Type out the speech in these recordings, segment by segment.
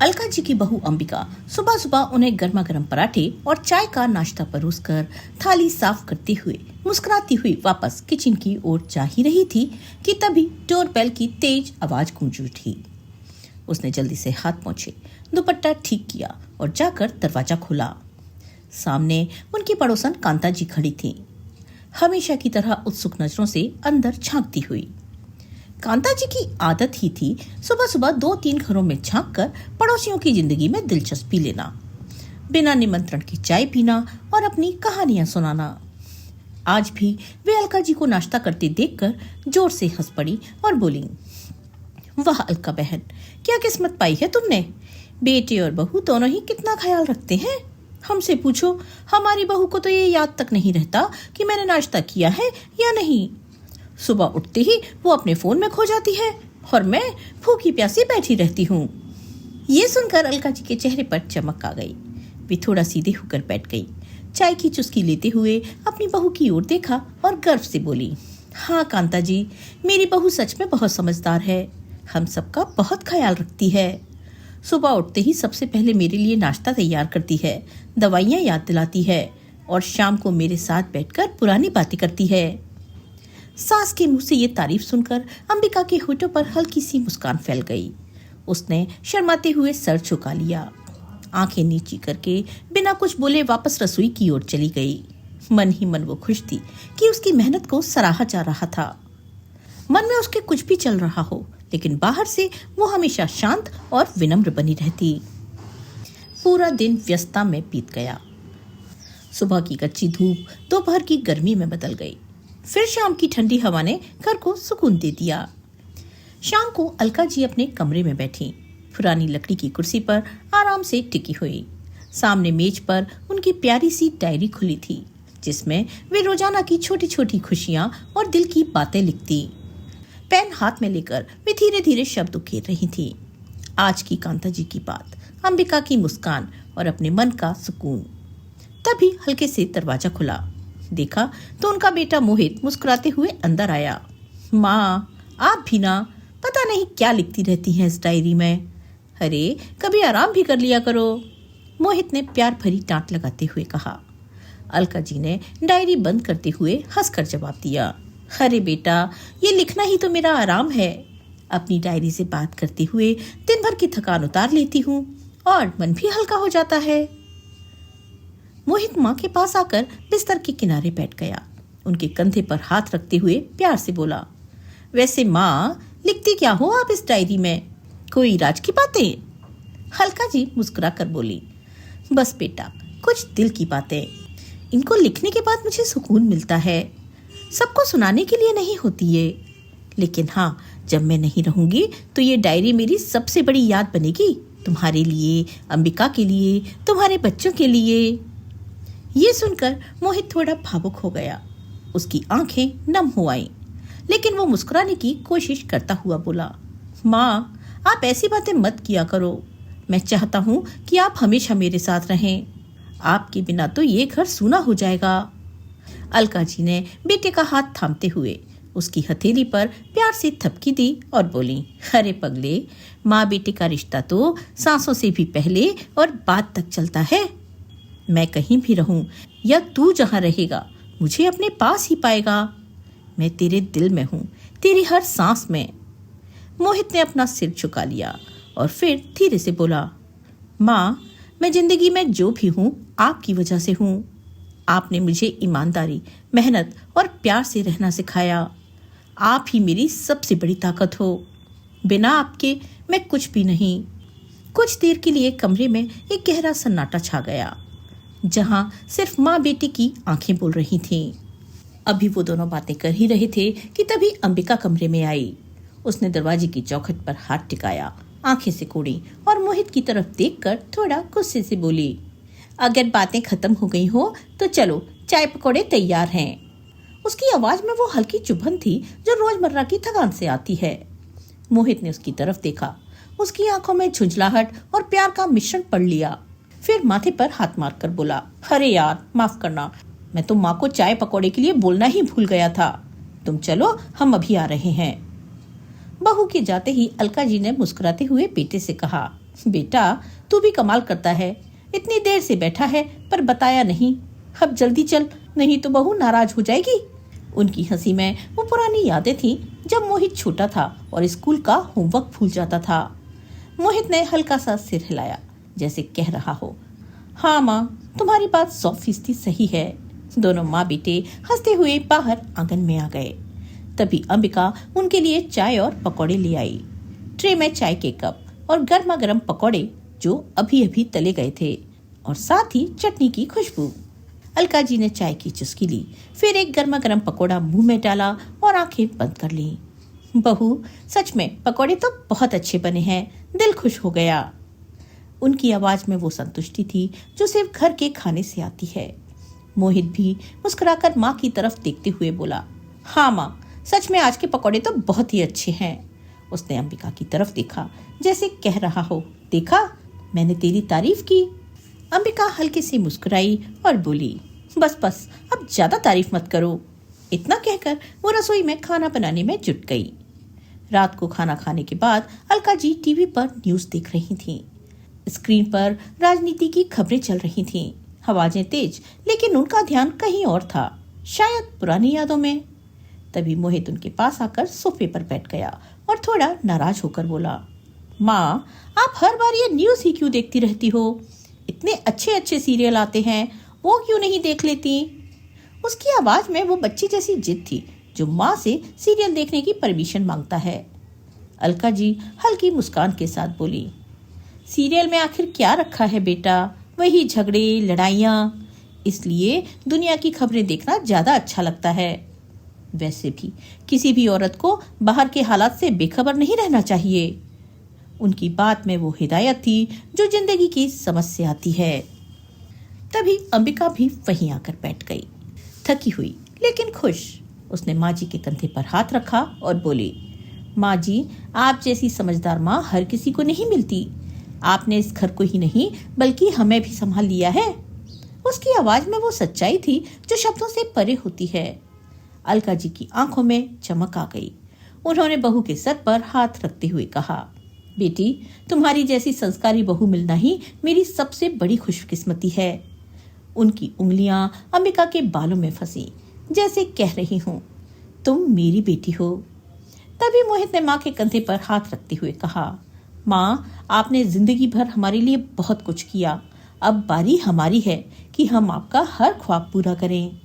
अलका जी की बहू अंबिका सुबह सुबह उन्हें गर्मा गर्म पराठे और चाय का नाश्ता परोसकर थाली साफ करते हुए मुस्कुराती हुई वापस किचन की ओर जा ही रही थी कि तभी डोरबेल की तेज आवाज गूंज उठी। उसने जल्दी से हाथ पोंछे, दुपट्टा ठीक किया और जाकर दरवाजा खोला। सामने उनकी पड़ोसन कांता जी खड़ी थी, हमेशा की तरह उत्सुक नजरों से अंदर झांकती हुई। कांता जी की आदत ही थी सुबह सुबह 2-3 घरों में झांक कर पड़ोसियों की जिंदगी में दिलचस्पी लेना, बिना निमंत्रण की चाय पीना और अपनी कहानियां सुनाना। आज भी वे अलका जी को नाश्ता करते देखकर जोर से हंस पड़ी और बोली, वाह अलका बहन, क्या किस्मत पाई है तुमने। बेटे और बहू दोनों ही कितना ख्याल रखते हैं। हमसे पूछो, हमारी बहू को तो ये याद तक नहीं रहता कि मैंने नाश्ता किया है या नहीं। सुबह उठते ही वो अपने फोन में खो जाती है और मैं भूखी प्यासी बैठी रहती हूँ। ये सुनकर अलका जी के चेहरे पर चमक आ गई। वे थोड़ा सीधे होकर बैठ गई, चाय की चुस्की लेते हुए अपनी बहू की ओर देखा और गर्व से बोली, हाँ कांता जी, मेरी बहू सच में बहुत समझदार है, हम सबका बहुत ख्याल रखती है। सुबह उठते ही सबसे पहले मेरे लिए नाश्ता तैयार करती है, दवाइयाँ याद दिलाती है और शाम को मेरे साथ बैठकर पुरानी बातें करती है। सास के मुंह से ये तारीफ सुनकर अंबिका के होठों पर हल्की सी मुस्कान फैल गई। उसने शर्माते हुए सर झुका लिया, आंखें नीची करके बिना कुछ बोले वापस रसोई की ओर चली गई। मन ही मन वो खुश थी कि उसकी मेहनत को सराहा जा रहा था। मन में उसके कुछ भी चल रहा हो, लेकिन बाहर से वो हमेशा शांत और विनम्र बनी रहती। पूरा दिन व्यस्तता में बीत गया। सुबह की कच्ची धूप दोपहर की गर्मी में बदल गई। फिर शाम की ठंडी हवा ने घर को सुकून दे दिया। शाम को अलका जी अपने कमरे में बैठी, पुरानी लकड़ी की कुर्सी पर आराम से टिकी हुई। सामने मेज पर उनकी प्यारी सी डायरी खुली थी, जिसमें वे रोजाना की छोटी छोटी खुशियां और दिल की बातें लिखती। पेन हाथ में लेकर वे धीरे धीरे शब्द उकेर रही थी। आज की कांता जी की बात, अंबिका की मुस्कान और अपने मन का सुकून। तभी हल्के से दरवाजा खुला। देखा तो उनका बेटा मोहित मुस्कुराते हुए अंदर आया। माँ, आप भी ना, पता नहीं क्या लिखती रहती हैं इस डायरी में। अरे कभी आराम भी कर लिया करो, मोहित ने प्यार भरी डांट लगाते हुए कहा। अलका जी ने डायरी बंद करते हुए हंसकर जवाब दिया, अरे बेटा, ये लिखना ही तो मेरा आराम है। अपनी डायरी से बात करते हुए दिन भर की थकान उतार लेती हूँ और मन भी हल्का हो जाता है। मोहित माँ के पास आकर बिस्तर के किनारे बैठ गया। उनके कंधे पर हाथ रखते हुए प्यार से बोला, वैसे माँ, लिखती क्या हो आप इस डायरी में? कोई राज की बातें? हल्का जी मुस्कुरा कर बोली, बस बेटा, कुछ दिल की बातें। इनको लिखने के बाद मुझे सुकून मिलता है। सबको सुनाने के लिए नहीं होती ये, लेकिन हाँ, जब मैं नहीं रहूंगी तो ये डायरी मेरी सबसे बड़ी याद बनेगी, तुम्हारे लिए, अंबिका के लिए, तुम्हारे बच्चों के लिए। ये सुनकर मोहित थोड़ा भावुक हो गया। उसकी आंखें नम हो आईं, लेकिन वो मुस्कुराने की कोशिश करता हुआ बोला, माँ, आप ऐसी बातें मत किया करो। मैं चाहता हूँ कि आप हमेशा मेरे साथ रहें। आपके बिना तो ये घर सूना हो जाएगा। अलका जी ने बेटे का हाथ थामते हुए उसकी हथेली पर प्यार से थपकी दी और बोली, अरे पगले, माँ बेटे का रिश्ता तो सांसों से भी पहले और बाद तक चलता है। मैं कहीं भी रहूं या तू जहां रहेगा, मुझे अपने पास ही पाएगा। मैं तेरे दिल में हूं, तेरी हर सांस में। मोहित ने अपना सिर झुका लिया और फिर धीरे से बोला, माँ, मैं जिंदगी में जो भी हूं आपकी वजह से हूं। आपने मुझे ईमानदारी, मेहनत और प्यार से रहना सिखाया। आप ही मेरी सबसे बड़ी ताकत हो। बिना आपके मैं कुछ भी नहीं। कुछ देर के लिए कमरे में एक गहरा सन्नाटा छा गया, जहां सिर्फ माँ बेटी की आंखें बोल रही थीं। अभी वो दोनों बातें कर ही रहे थे कि तभी अंबिका कमरे में आई। उसने दरवाजे की चौखट पर हाथ टिकाया, आंखें सिकोड़ी और मोहित की तरफ देखकर थोड़ा गुस्से से बोली, अगर बातें खत्म हो गई हो तो चलो, चाय पकौड़े तैयार हैं। उसकी आवाज में वो हल्की चुभन थी जो रोजमर्रा की थकान से आती है। मोहित ने उसकी तरफ देखा। उसकी आंखों में झुंझलाहट और प्यार का मिश्रण पढ़ लिया। फिर माथे पर हाथ मारकर बोला, अरे यार, माफ करना, मैं तो माँ को चाय पकौड़े के लिए बोलना ही भूल गया था। तुम चलो, हम अभी आ रहे हैं। बहू के जाते ही अलका जी ने मुस्कुराते हुए बेटे से कहा, बेटा, तू भी कमाल करता है, इतनी देर से बैठा है पर बताया नहीं। अब जल्दी चल, नहीं तो बहू नाराज हो जाएगी। उनकी हंसी में वो पुरानी यादें थीं जब मोहित छोटा था और स्कूल का होमवर्क भूल जाता था। मोहित ने हल्का सा सिर हिलाया, जैसे कह रहा हो, हाँ माँ, तुम्हारी बात 100% सही है। दोनों माँ बेटे हंसते हुए बाहर आंगन में आ गए। तभी अंबिका उनके लिए चाय और पकौड़े ले आई। ट्रे में चाय के कप और गर्मा गर्म पकौड़े जो अभी अभी तले गए थे, और साथ ही चटनी की खुशबू। अलका जी ने चाय की चुस्की ली, फिर एक गर्मा गर्म पकौड़ा मुंह में डाला और आंखें बंद कर ली। बहू, सच में पकौड़े तो बहुत अच्छे बने हैं, दिल खुश हो गया। उनकी आवाज में वो संतुष्टि थी जो सिर्फ घर के खाने से आती है। मोहित भी मुस्कुराकर माँ की तरफ देखते हुए बोला, हाँ माँ, सच में आज के पकौड़े तो बहुत ही अच्छे हैं। उसने अंबिका की तरफ देखा, जैसे कह रहा हो, देखा, मैंने तेरी तारीफ की। अंबिका हल्के से मुस्कुराई और बोली, बस बस, अब ज्यादा तारीफ मत करो। इतना कहकर वो रसोई में खाना बनाने में जुट गई। रात को खाना खाने के बाद अलका जी टीवी पर न्यूज देख रही थीं। स्क्रीन पर राजनीति की खबरें चल रही थीं, आवाजें तेज, लेकिन उनका ध्यान कहीं और था, शायद पुरानी यादों में। तभी मोहित उनके पास आकर सोफे पर बैठ गया और थोड़ा नाराज होकर बोला, माँ, आप हर बार ये न्यूज ही क्यों देखती रहती हो? इतने अच्छे अच्छे सीरियल आते हैं, वो क्यों नहीं देख लेती? उसकी आवाज में वो बच्ची जैसी जिद थी जो माँ से सीरियल देखने की परमिशन मांगता है। अलका जी हल्की मुस्कान के साथ बोली, सीरियल में आखिर क्या रखा है बेटा? वही झगड़े, लड़ाइयाँ। इसलिए दुनिया की खबरें देखना ज्यादा अच्छा लगता है। वैसे भी किसी भी औरत को बाहर के हालात से बेखबर नहीं रहना चाहिए। उनकी बात में वो हिदायत थी जो जिंदगी की समझ से आती है। तभी अंबिका भी वहीं आकर बैठ गई, थकी हुई लेकिन खुश। उसने माँ जी के कंधे पर हाथ रखा और बोली, माँ जी, आप जैसी समझदार माँ हर किसी को नहीं मिलती। आपने इस घर को ही नहीं बल्कि हमें भी संभाल लिया है। उसकी आवाज में वो सच्चाई थी जो शब्दों से परे होती है। अलका जी की आंखों में चमक आ गई। उन्होंने बहू के सर पर हाथ रखते हुए कहा, बेटी, तुम्हारी जैसी संस्कारी बहू मिलना ही मेरी सबसे बड़ी खुशकिस्मती है। उनकी उंगलियां अंबिका के बालों में फंसी, जैसे कह रही हूं, तुम मेरी बेटी हो। तभी मोहित ने माँ के कंधे पर हाथ रखते हुए कहा, माँ, आपने जिंदगी भर हमारे लिए बहुत कुछ किया। अब बारी हमारी है कि हम आपका हर ख्वाब पूरा करें।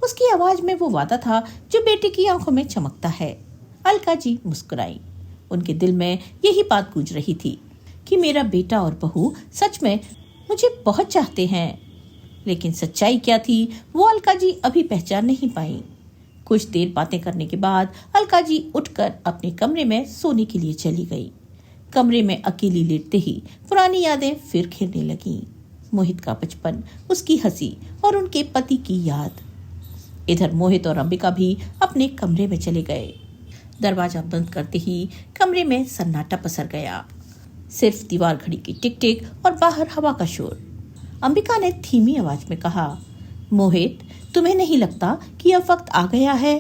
उसकी आवाज में वो वादा था जो बेटे की आंखों में चमकता है। अलका जी मुस्कुराई। उनके दिल में यही बात गूंज रही थी कि मेरा बेटा और बहू सच में मुझे बहुत चाहते हैं। लेकिन सच्चाई क्या थी वो अलका जी अभी पहचान नहीं पाई। कुछ देर बातें करने के बाद अलका जी उठकर अपने कमरे में सोने के लिए चली गई। कमरे में अकेली लेटते ही पुरानी यादें फिर खेलने लगीं। मोहित का बचपन, उसकी हंसी और उनके पति की याद। इधर मोहित और अंबिका भी अपने कमरे में चले गए। दरवाजा बंद करते ही कमरे में सन्नाटा पसर गया। सिर्फ दीवार घड़ी की टिक टिक और बाहर हवा का शोर। अंबिका ने धीमी आवाज में कहा, मोहित, तुम्हें नहीं लगता कि अब वक्त आ गया है?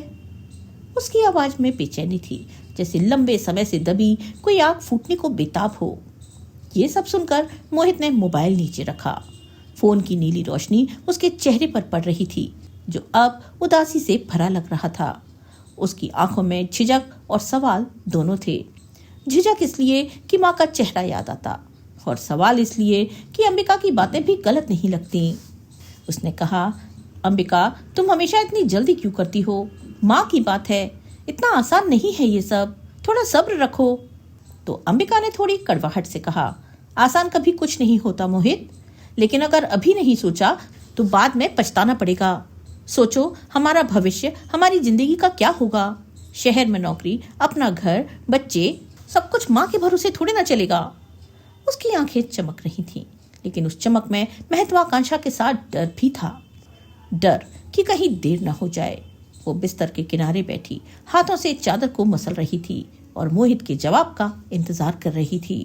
उसकी आवाज में बेचैनी थी, जैसे लंबे समय से दबी कोई आग फूटने को बेताब हो। ये सब सुनकर मोहित ने मोबाइल नीचे रखा। फोन की नीली रोशनी उसके चेहरे पर पड़ रही थी, जो अब उदासी से भरा लग रहा था। उसकी आंखों में झिझक और सवाल दोनों थे। झिझक इसलिए कि माँ का चेहरा याद आता, और सवाल इसलिए कि अंबिका की बातें भी गलत नहीं लगती। उसने कहा, अंबिका, तुम हमेशा इतनी जल्दी क्यों करती हो? माँ की बात है, इतना आसान नहीं है ये सब, थोड़ा सब्र रखो। तो अंबिका ने थोड़ी कड़वाहट से कहा, आसान कभी कुछ नहीं होता मोहित, लेकिन अगर अभी नहीं सोचा तो बाद में पछताना पड़ेगा। सोचो, हमारा भविष्य, हमारी जिंदगी का क्या होगा? शहर में नौकरी, अपना घर, बच्चे, सब कुछ माँ के भरोसे थोड़े ना चलेगा। उसकी आंखें चमक रही थीं, लेकिन उस चमक में महत्वाकांक्षा के साथ डर भी था। डर कि कहीं देर न हो जाए। वो बिस्तर के किनारे बैठी हाथों से चादर को मसल रही थी और मोहित के जवाब का इंतजार कर रही थी।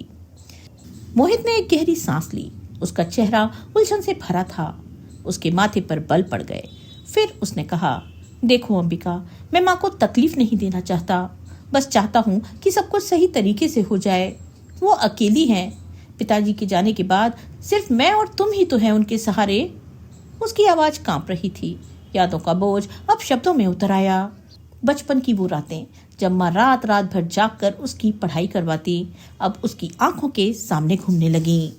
मोहित ने एक गहरी सांस ली। उसका चेहरा उलझन से भरा था। उसके माथे पर बल पड़ गए। फिर उसने कहा, देखो अंबिका, मैं माँ को तकलीफ नहीं देना चाहता, बस चाहता हूँ कि सब कुछ सही तरीके से हो जाए। वो अकेली हैं, पिताजी के जाने के बाद सिर्फ मैं और तुम ही तो हैं उनके सहारे। उसकी आवाज कांप रही थी। यादों का बोझ अब शब्दों में उतर आया। बचपन की वो रातें जब माँ रात रात भर जाग कर उसकी पढ़ाई करवाती, अब उसकी आंखों के सामने घूमने लगी।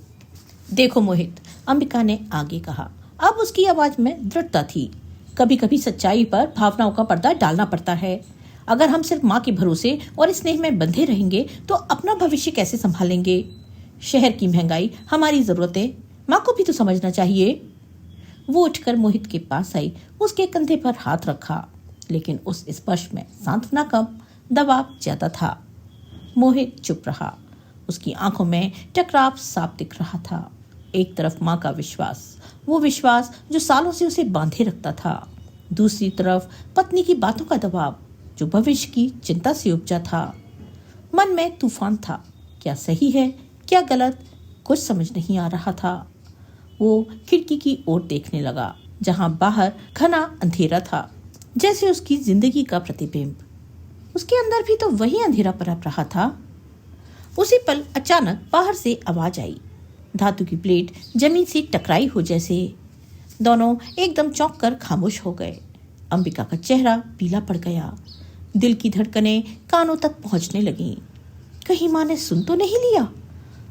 देखो मोहित, अंबिका ने आगे कहा। अब उसकी आवाज में दृढ़ता थी। कभी कभी सच्चाई पर भावनाओं का पर्दा डालना पड़ता है। अगर हम सिर्फ माँ के भरोसे और स्नेह में बंधे रहेंगे तो अपना भविष्य कैसे संभालेंगे? शहर की महंगाई, हमारी जरूरतें, माँ को भी तो समझना चाहिए। वो उठकर मोहित के पास आई, उसके कंधे पर हाथ रखा, लेकिन उस स्पर्श में सांत्वना कम, दबाव ज्यादा था। मोहित चुप रहा। उसकी आंखों में टकराव साफ दिख रहा था। एक तरफ माँ का विश्वास, वो विश्वास जो सालों से उसे बांधे रखता था। दूसरी तरफ पत्नी की बातों का दबाव जो भविष्य की चिंता से उपजा था। मन में तूफान था। क्या सही है, क्या गलत, कुछ समझ नहीं आ रहा था। वो खिड़की की ओर देखने लगा, जहां बाहर घना अंधेरा था, जैसे उसकी जिंदगी का प्रतिबिंब। उसके अंदर भी तो वही अंधेरा पनप रहा था। उसी पल अचानक बाहर से आवाज आई। धातु की प्लेट जमीन से टकराई हो जैसे। दोनों एकदम चौंक कर खामोश हो गए। अंबिका का चेहरा पीला पड़ गया। दिल की धड़कनें कानों तक पहुंचने लगीं। कहीं माँ ने सुन तो नहीं लिया?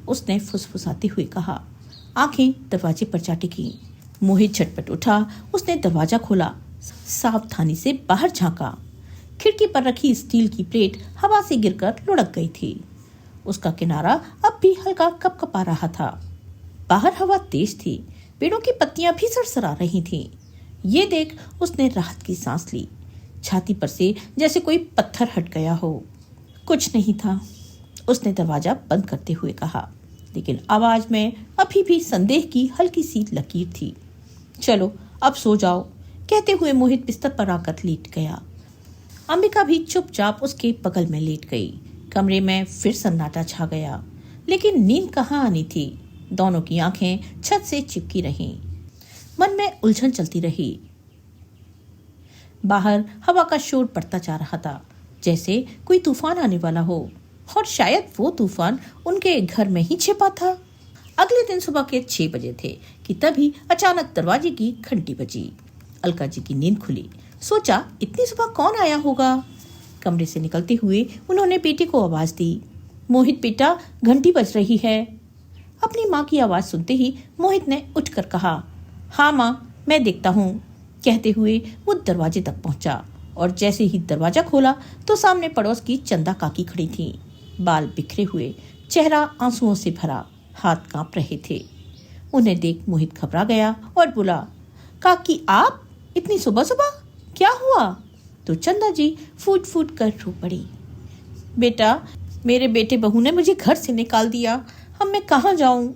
उसने फुसफुसाते हुए कहा। आंखें दरवाजे पर जा टिकी। मोहित झटपट उठा। उसने दरवाजा खोला, सावधानी से बाहर झांका। खिड़की पर रखी स्टील की प्लेट हवा से गिरकर लुढ़क गई थी। उसका किनारा अब भी हल्का कपकपा रहा था। बाहर हवा तेज थी। पेड़ों की पत्तियां भी सरसरा रही थीं। ये देख उसने राहत की सांस ली। छाती पर से जैसे कोई पत्थर हट गया हो। कुछ नहीं था, उसने दरवाजा बंद करते हुए कहा, लेकिन आवाज में अभी भी संदेह की हल्की सी लकीर थी। चलो अब सो जाओ, कहते हुए मोहित बिस्तर पर आकर लेट गया। अंबिका भी चुपचाप उसके बगल में लेट गई। कमरे में फिर सन्नाटा छा गया, लेकिन नींद कहाँ आनी थी। दोनों की आंखें छत से चिपकी रहीं। मन में उलझन चलती रही। बाहर हवा का शोर बढ़ता जा रहा था, जैसे कोई तूफान आने वाला हो, और शायद वो तूफान उनके घर में ही छिपा था। अगले दिन सुबह के 6 बजे थे कि तभी अचानक दरवाजे की घंटी बजी। अलका जी की नींद खुली। सोचा, इतनी सुबह कौन आया होगा? कमरे से निकलते हुए उन्होंने बेटे को आवाज दी। मोहित बेटा, घंटी बज रही है। अपनी माँ की आवाज सुनते ही मोहित ने उठकर कहा, हाँ माँ, मैं देखता हूँ। कहते हुए वो दरवाजे तक पहुंचा, और जैसे ही दरवाजा खोला तो सामने पड़ोस की चंदा काकी खड़ी थी। बाल बिखरे हुए, चेहरा आंसुओं से भरा, हाथ कांप रहे थे। उन्हें देख मोहित घबरा गया और बोला, काकी आप इतनी सुबह सुबह, क्या हुआ? तो चंदा जी फूट फूट कर रो पड़ी। बेटा, मेरे बेटे बहू ने मुझे घर से निकाल दिया, अब मैं कहाँ जाऊं?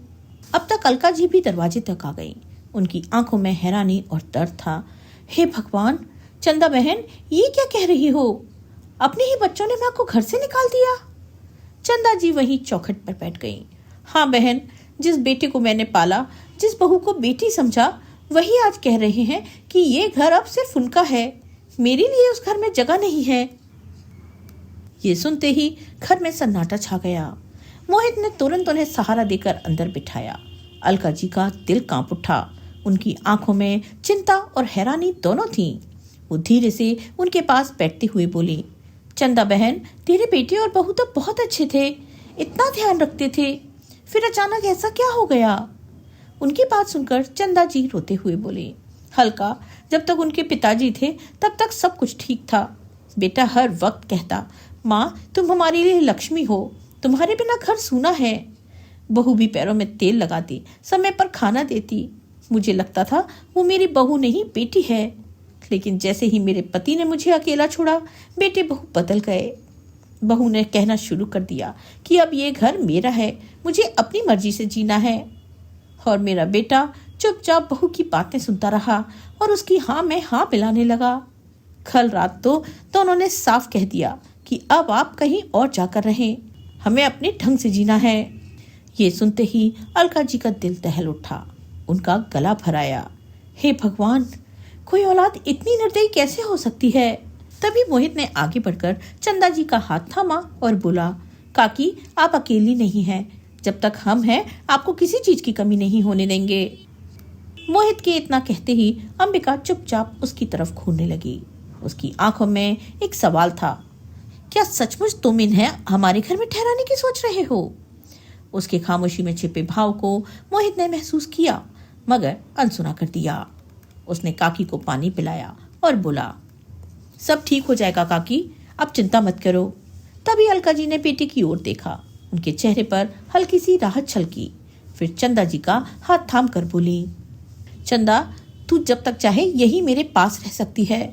अब तक अलका जी भी दरवाजे तक आ गई। उनकी आंखों में हैरानी और दर्द था। हे भगवान, चंदा बहन, ये क्या कह रही हो? अपने ही बच्चों ने माँ को घर से निकाल दिया? चंदा जी वहीं चौखट पर बैठ गईं। हाँ बहन, जिस बेटे को मैंने पाला, जिस बहू को बेटी समझा, वही आज कह रहे हैं कि ये घर अब सिर्फ उनका है, मेरे लिए उस घर में जगह नहीं है। ये सुनते ही घर में सन्नाटा छा गया। मोहित ने तुरंत उन्हें सहारा देकर अंदर बिठाया। अलका जी का दिल कांप उठा। उनकी आंखों में चिंता और हैरानी दोनों थीं। वो धीरे से उनके पास बैठते हुए बोली, चंदा बहन, तेरे बेटे और बहू तो बहुत अच्छे थे, इतना ध्यान रखते थे, फिर अचानक ऐसा क्या हो गया? उनकी बात सुनकर चंदा जी रोते हुए बोले, हल्का, जब तक उनके पिताजी थे तब तक सब कुछ ठीक था। बेटा हर वक्त कहता, माँ तुम हमारे लिए लक्ष्मी हो, तुम्हारे बिना घर सूना है। बहू भी पैरों में तेल लगाती, समय पर खाना देती। मुझे लगता था वो मेरी बहू नहीं बेटी है, लेकिन जैसे ही मेरे पति ने मुझे अकेला छोड़ा, बेटे बहू बदल गए। बहू ने कहना शुरू कर दिया कि अब ये घर मेरा है, मुझे अपनी मर्जी से जीना है। और मेरा बेटा चुपचाप बहू की बातें सुनता रहा और उसकी हाँ में हाँ मिलाने लगा। कल रात तो दोनों ने साफ कह दिया कि अब आप कहीं और जाकर रहें, हमें अपने ढंग से जीना है। ये सुनते ही अलका जी का दिल दहल उठा, उनका गला भर आया। हे भगवान, कोई औलाद इतनी निर्दयी कैसे हो सकती है? तभी मोहित ने आगे बढ़कर चंदा जी का हाथ थामा और बोला, काकी आप अकेली नहीं हैं, जब तक हम हैं आपको किसी चीज की कमी नहीं होने देंगे। मोहित के इतना कहते ही अंबिका चुपचाप उसकी घूरने घूरने लगी। उसकी आंखों में एक सवाल था, क्या सचमुच तुम इन्हें हमारे घर में ठहराने की सोच रहे हो? उसके खामोशी में छिपे भाव को मोहित ने महसूस किया, मगर अनसुना कर दिया। उसने काकी को पानी पिलाया और बोला, सब ठीक हो जाएगा काकी, अब चिंता मत करो। तभी अलका जी ने बेटे की ओर देखा। उनके चेहरे पर हल्की सी राहत छलकी। फिर चंदा जी का हाथ थाम कर बोली, चंदा तू जब तक चाहे यही मेरे पास रह सकती है।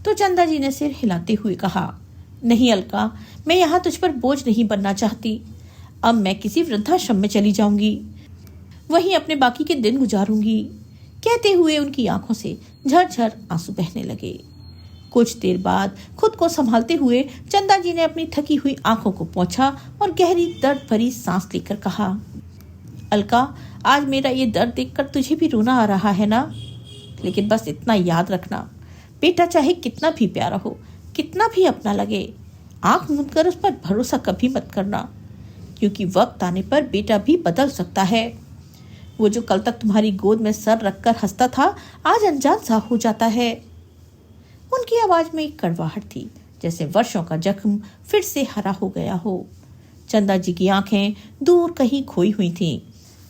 तो चंदा जी ने सिर हिलाते हुए कहा, नहीं अलका, मैं यहाँ तुझ पर बोझ नहीं बनना चाहती। अब मैं किसी वृद्धाश्रम में चली जाऊंगी, वहीं अपने बाकी के दिन गुजारूंगी। कहते हुए उनकी आंखों से झरझर आंसू बहने लगे। कुछ देर बाद खुद को संभालते हुए चंदा जी ने अपनी थकी हुई आंखों को पोंछा और गहरी दर्द भरी सांस लेकर कहा, अलका, आज मेरा ये दर्द देखकर तुझे भी रोना आ रहा है ना? लेकिन बस इतना याद रखना, बेटा चाहे कितना भी प्यारा हो, कितना भी अपना लगे, आंख मूंद कर उस पर भरोसा कभी मत करना, क्योंकि वक्त आने पर बेटा भी बदल सकता है। वो जो कल तक तुम्हारी गोद में सर रखकर हंसता था, आज अनजान सा हो जाता है। उनकी आवाज में एक कड़वाहट थी, जैसे वर्षों का जख्म फिर से हरा हो गया हो। चंदा जी की आंखें दूर कहीं खोई हुई थीं,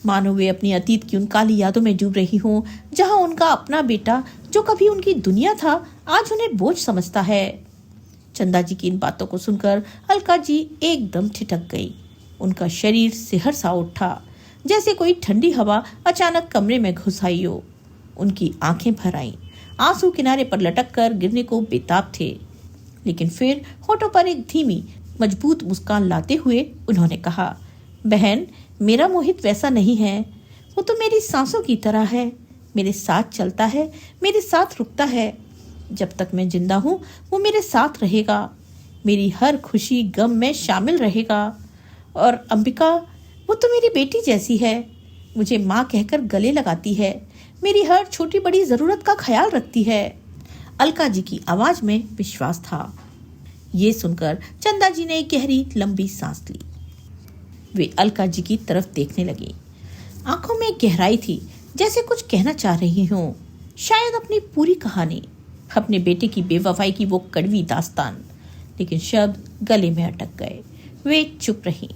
मानो वे अपनी अतीत की उन काली यादों में डूब रही हों, जहां उनका अपना बेटा जो कभी उनकी दुनिया था, आज उन्हें बोझ समझता है। चंदा जी की इन बातों को सुनकर अलका जी एकदम ठिठक गई। उनका शरीर सिहर सा उठा, जैसे कोई ठंडी हवा अचानक कमरे में घुस आई हो। उनकी आंखें भर आईं, आंसू किनारे पर लटक कर गिरने को बेताब थे। लेकिन फिर होठों पर एक धीमी मजबूत मुस्कान लाते हुए उन्होंने कहा, बहन, मेरा मोहित वैसा नहीं है। वो तो मेरी सांसों की तरह है, मेरे साथ चलता है, मेरे साथ रुकता है। जब तक मैं जिंदा हूँ वो मेरे साथ रहेगा, मेरी हर खुशी गम में शामिल रहेगा। और अंबिका, वो तो मेरी बेटी जैसी है, मुझे माँ कहकर गले लगाती है, मेरी हर छोटी बड़ी जरूरत का ख्याल रखती है। अलका जी की आवाज में विश्वास था। ये सुनकर चंदा जी ने एक गहरी लंबी सांस ली। वे अलका जी की तरफ देखने लगी। आंखों में गहराई थी, जैसे कुछ कहना चाह रही हूं, शायद अपनी पूरी कहानी, अपने बेटे की बेवफाई की वो कड़वी दास्तान। लेकिन शब्द गले में अटक गए। वे चुप रहीं,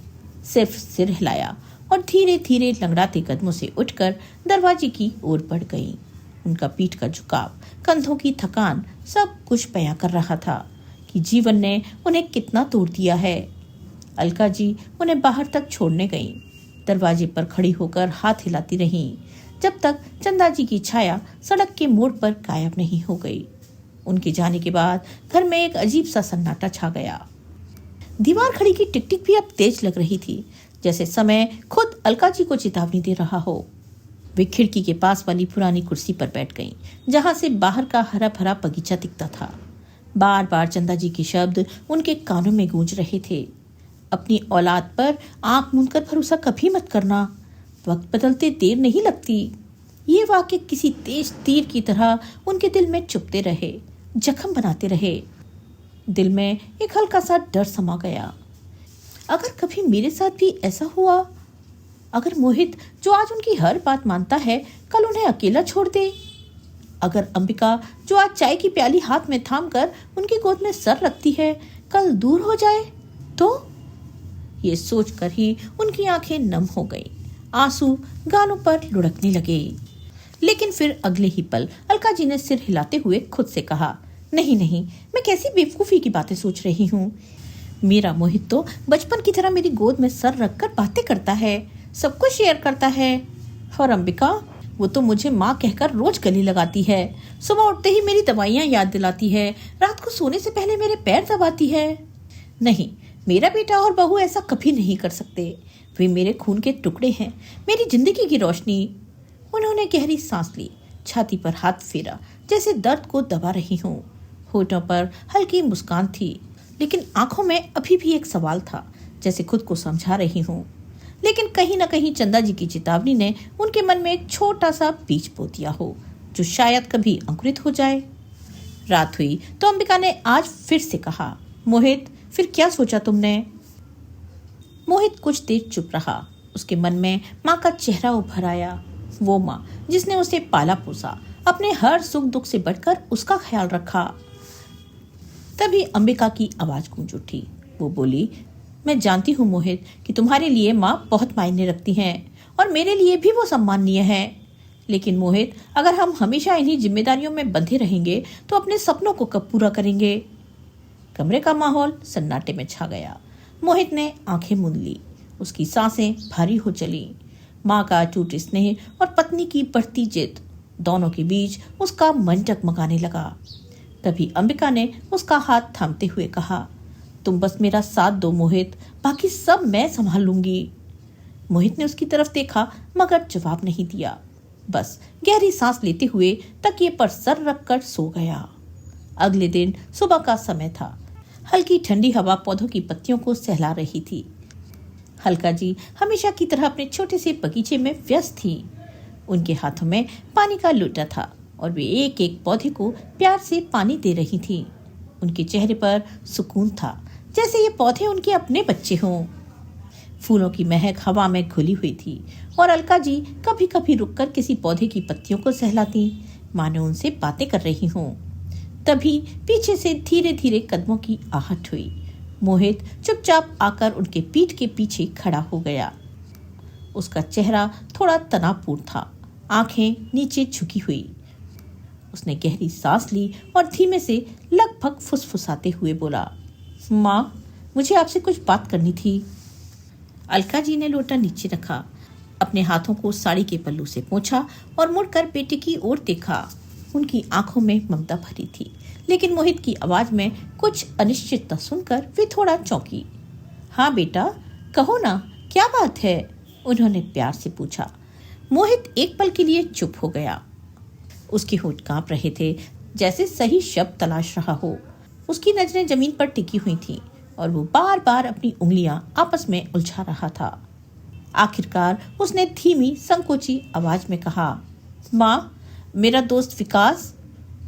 सिर्फ सिर हिलाया और धीरे धीरे लंगड़ाते कदमों से उठकर दरवाजे की ओर बढ़ गईं। उनका पीठ का झुकाव, कंधों की थकान, सब कुछ बयां कर रहा था कि जीवन ने उन्हें कितना तोड़ दिया है। अलका जी उन्हें बाहर तक छोड़ने गईं। दरवाजे पर खड़ी होकर हाथ हिलाती रहीं, जब तक चंदा जी की छाया सड़क के मोड़ पर गायब नहीं हो गई। उनके जाने के बाद घर में एक अजीब सा सन्नाटा छा गया। दीवार खड़ी की टिक-टिक भी अब तेज लग रही थी, जैसे समय खुद अलका जी को चेतावनी दे रहा हो। वे खिड़की के पास वाली पुरानी कुर्सी पर बैठ गईं, जहां से बाहर का हरा भरा बगीचा दिखता था। बार बार चंदा जी के शब्द उनके कानों में गूंज रहे थे, अपनी औलाद पर आंख मूंदकर भरोसा कभी मत करना, वक्त बदलते देर नहीं लगती। ये वाक्य किसी तेज तीर की तरह उनके दिल में चुभते रहे, जख्म बनाते रहे। दिल में एक हल्का सा डर समा गया। अगर कभी मेरे साथ भी ऐसा हुआ, अगर मोहित जो आज उनकी हर बात मानता है, कल उन्हें अकेला छोड़ दे, अगर अंबिका जो आज चाय की प्याली हाथ में थाम कर उनकी गोद में सर रखती है, कल दूर हो जाए तो? ये सोचकर ही उनकी आंखें नम हो गईं, आंसू गालों पर लुढ़कने लगे। लेकिन फिर अगले ही पल अलका जी ने सिर हिलाते हुए खुद से कहा, नहीं नहीं, मैं कैसी बेवकूफी की बातें सोच रही हूँ। मेरा मोहित तो बचपन की तरह मेरी गोद में सर रखकर बातें करता है, सब कुछ शेयर करता है। और अंबिका, वो तो मुझे माँ कहकर रोज गले लगाती है, सुबह उठते ही मेरी दवाइयाँ याद दिलाती है, रात को सोने से पहले मेरे पैर दबाती है। नहीं, मेरा बेटा और बहू ऐसा कभी नहीं कर सकते। वे मेरे खून के टुकड़े हैं, मेरी जिंदगी की रोशनी। उन्होंने गहरी सांस ली, छाती पर हाथ फेरा, जैसे दर्द को दबा रही हूँ। होठों पर हल्की मुस्कान थी, लेकिन आंखों में अभी भी एक सवाल था, जैसे खुद को समझा रही हूँ। लेकिन कहीं न कहीं चंदा जी की चेतावनी ने उनके मन में एक छोटा सा बीज बो दिया हो, जो शायद कभी अंकुरित हो जाए। रात हुई तो अंबिका ने आज फिर से कहा, मोहित, फिर क्या सोचा तुमने? मोहित कुछ देर चुप रहा, उसके मन में माँ का चेहरा उभर आया, वो माँ जिसने उसे पाला पोसा, अपने हर सुख दुख से बढ़कर उसका ख्याल रखा। तभी अंबिका की आवाज गूंज उठी। वो बोली, मैं जानती हूँ मोहित कि तुम्हारे लिए माँ बहुत मायने रखती हैं और मेरे लिए भी वो सम्माननीय है, लेकिन मोहित, अगर हम हमेशा इन्हीं जिम्मेदारियों में बंधे रहेंगे तो अपने सपनों को कब पूरा करेंगे। कमरे का माहौल सन्नाटे में छा गया। मोहित ने आंखें मूंद ली। उसकी सांसें भारी हो चली। माँ का अटूट स्नेह और पत्नी की बढ़ती जिद, दोनों के बीच उसका मन टकमकाने लगा। तभी अंबिका ने उसका हाथ थामते हुए कहा, तुम बस मेरा साथ दो मोहित, बाकी सब मैं संभाल लूंगी। मोहित ने उसकी तरफ देखा मगर जवाब नहीं दिया। बस गहरी सांस लेते हुए तकिए पर सर रखकर सो गया। अगले दिन सुबह का समय था। हल्की ठंडी हवा पौधों की पत्तियों को सहला रही थी। हल्का जी हमेशा की तरह अपने छोटे से बगीचे में व्यस्त थी। उनके हाथों में पानी का लोटा था और वे एक एक पौधे को प्यार से पानी दे रही थी। उनके चेहरे पर सुकून था, जैसे ये पौधे उनके अपने बच्चे हों। फूलों की महक हवा में घुली हुई थी और अलका जी कभी कभी रुककर किसी पौधे की पत्तियों को सहलाती, मानो उनसे बातें कर रही हों। तभी पीछे से धीरे धीरे कदमों की आहट हुई। मोहित चुपचाप आकर उनके पीठ के पीछे खड़ा हो गया। उसका चेहरा थोड़ा तनावपूर्ण था, आंखें नीचे झुकी हुई। उसने गहरी सांस ली और धीमे से लगभग फुसफुसाते हुए बोला, माँ, मुझे आपसे कुछ बात करनी थी। अलका जी ने लोटा नीचे रखा, अपने हाथों को साड़ी के पल्लू से पोंछा और मुड़कर बेटे की ओर देखा। उनकी आंखों में ममता भरी थी, लेकिन मोहित की आवाज में कुछ अनिश्चितता सुनकर वे थोड़ा चौंकी। हाँ बेटा, कहो ना, क्या बात है? उन्होंने प्यार से पूछा। मोहित एक पल के लिए चुप हो गया। उसके होंठ कांप रहे थे, जैसे सही शब्द तलाश रहा हो। उसकी नजरें जमीन पर टिकी हुई थीं और वो बार बार अपनी उंगलियां आपस में उलझा रहा था। आखिरकार उसने धीमी संकोची आवाज में कहा, माँ, मेरा दोस्त विकास,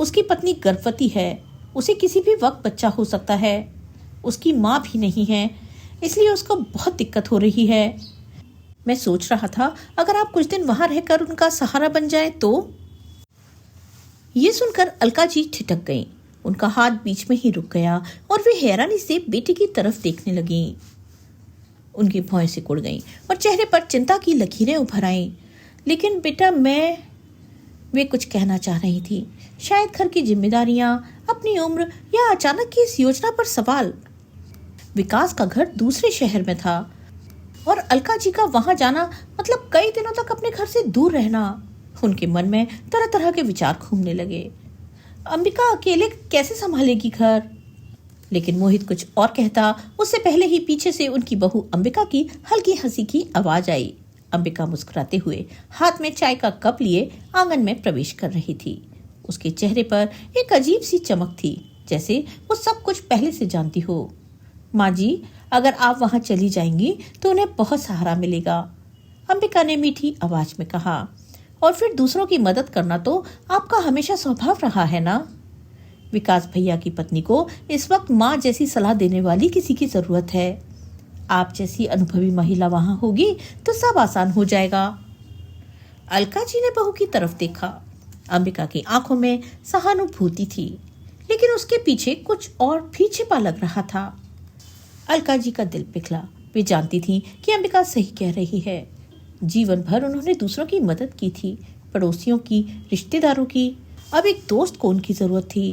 उसकी पत्नी गर्भवती है। उसे किसी भी वक्त बच्चा हो सकता है। उसकी माँ भी नहीं है, इसलिए उसको बहुत दिक्कत हो रही है। मैं सोच रहा था अगर आप कुछ दिन वहां रहकर उनका सहारा बन जाए तो। ये सुनकर अलका जी ठिठक गईं। उनका हाथ बीच में ही रुक गया और वे हैरानी से बेटे की तरफ देखने लगी। उनकी भौहें सिकुड़ गईं और चेहरे पर चिंता की लकीरें उभर आईं। लेकिन बेटा, वे कुछ कहना चाह रही थी। शायद घर की जिम्मेदारियां, अपनी उम्र या अचानक की इस योजना पर सवाल। विकास का घर दूसरे शहर में था और अलका जी का वहां जाना मतलब कई दिनों तक अपने घर से दूर रहना। उनके मन में तरह तरह के विचार घूमने लगे। अंबिका अकेले कैसे संभालेगी घर? लेकिन मोहित कुछ और कहता उससे पहले ही पीछे से उनकी बहू अंबिका की हल्की हंसी की आवाज आई। अंबिका मुस्कुराते हुए हाथ में चाय का कप लिए आंगन में प्रवेश कर रही थी। उसके चेहरे पर एक अजीब सी चमक थी, जैसे वो सब कुछ पहले से जानती हो। माँ जी, अगर आप वहां चली जाएंगी तो उन्हें बहुत सहारा मिलेगा, अंबिका ने मीठी आवाज में कहा। और फिर दूसरों की मदद करना तो आपका हमेशा स्वभाव रहा है ना। विकास भैया की पत्नी को इस वक्त माँ जैसी सलाह देने वाली किसी की जरूरत है। आप जैसी अनुभवी महिला वहां होगी तो सब आसान हो जाएगा। अलका जी ने बहू की तरफ देखा। अंबिका की आंखों में सहानुभूति थी, लेकिन उसके पीछे कुछ और भी छिपा लग रहा था। अलका जी का दिल पिघला। वे जानती थी कि अंबिका सही कह रही है। जीवन भर उन्होंने दूसरों की मदद की थी, पड़ोसियों की, रिश्तेदारों की। अब एक दोस्त को उनकी जरूरत थी।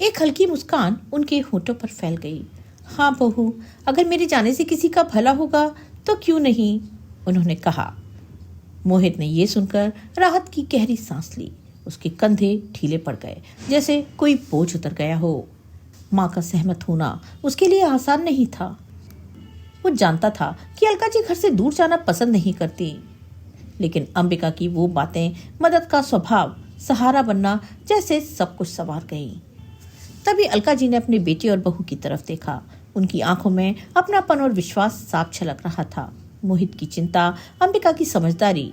एक हल्की मुस्कान उनके होठों पर फैल गई। हाँ बहू, अगर मेरे जाने से किसी का भला होगा तो क्यों नहीं, उन्होंने कहा। मोहित ने यह सुनकर राहत की गहरी सांस ली। उसके कंधे ढीले पड़ गए, जैसे कोई बोझ उतर गया हो। माँ का सहमत होना उसके लिए आसान नहीं था। वो जानता था कि अलका जी घर से दूर जाना पसंद नहीं करती, लेकिन अंबिका की वो बातें, मदद का स्वभाव, सहारा बनना, जैसे सब कुछ संवार गई। तभी अलका जी ने अपने बेटे और बहू की तरफ देखा। उनकी आंखों में अपनापन और विश्वास साफ छलक रहा था। मोहित की चिंता, अंबिका की समझदारी।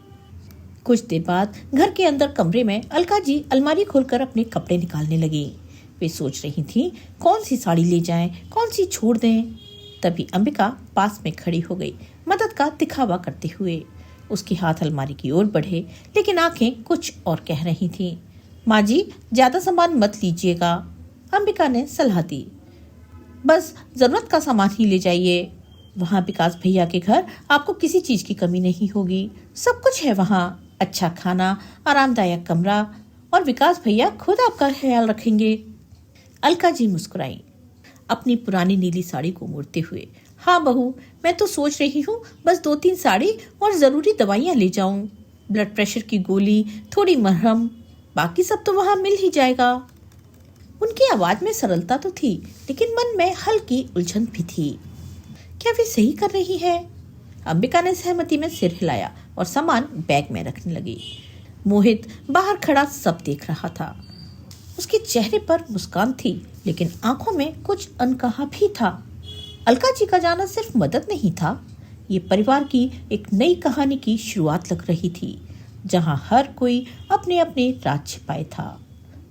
कुछ देर बाद घर के अंदर कमरे में अलका जी अलमारी खोलकर अपने कपड़े निकालने लगी। वे सोच रही थीं कौन सी साड़ी ले जाएं, कौन सी छोड़ दें। तभी अंबिका पास में खड़ी हो गई। मदद का दिखावा करते हुए। उसके हाथ अलमारी की ओर बढ़े, लेकिन आंखें कुछ और कह रही थीं। माँ जी, ज्यादा सामान मत लीजिएगा, अंबिका ने सलाह दी। बस जरूरत का सामान ही ले जाइए। वहाँ विकास भैया के घर आपको किसी चीज की कमी नहीं होगी। सब कुछ है वहाँ, अच्छा खाना, आरामदायक कमरा, और विकास भैया खुद आपका ख्याल रखेंगे। अलका जी मुस्कुराई, अपनी पुरानी नीली साड़ी को मोड़ते हुए। हाँ बहू, मैं तो सोच रही हूँ बस 2-3 साड़ी और जरूरी दवाइयाँ ले जाऊं। ब्लड प्रेशर की गोली, थोड़ी मरहम, बाकी सब तो वहाँ मिल ही जाएगा। उनकी आवाज में सरलता तो थी, लेकिन मन में हल्की उलझन भी थी। क्या वे सही कर रही है? अंबिका ने सहमति में सिर हिलाया और सामान बैग में रखने लगी। मोहित बाहर खड़ा सब देख रहा था। उसके चेहरे पर मुस्कान थी, लेकिन आंखों में कुछ अनकहा भी था। अलका जी का जाना सिर्फ मदद नहीं था, ये परिवार की एक नई कहानी की शुरुआत लग रही थी, जहां हर कोई अपने अपने राज छिपाए था।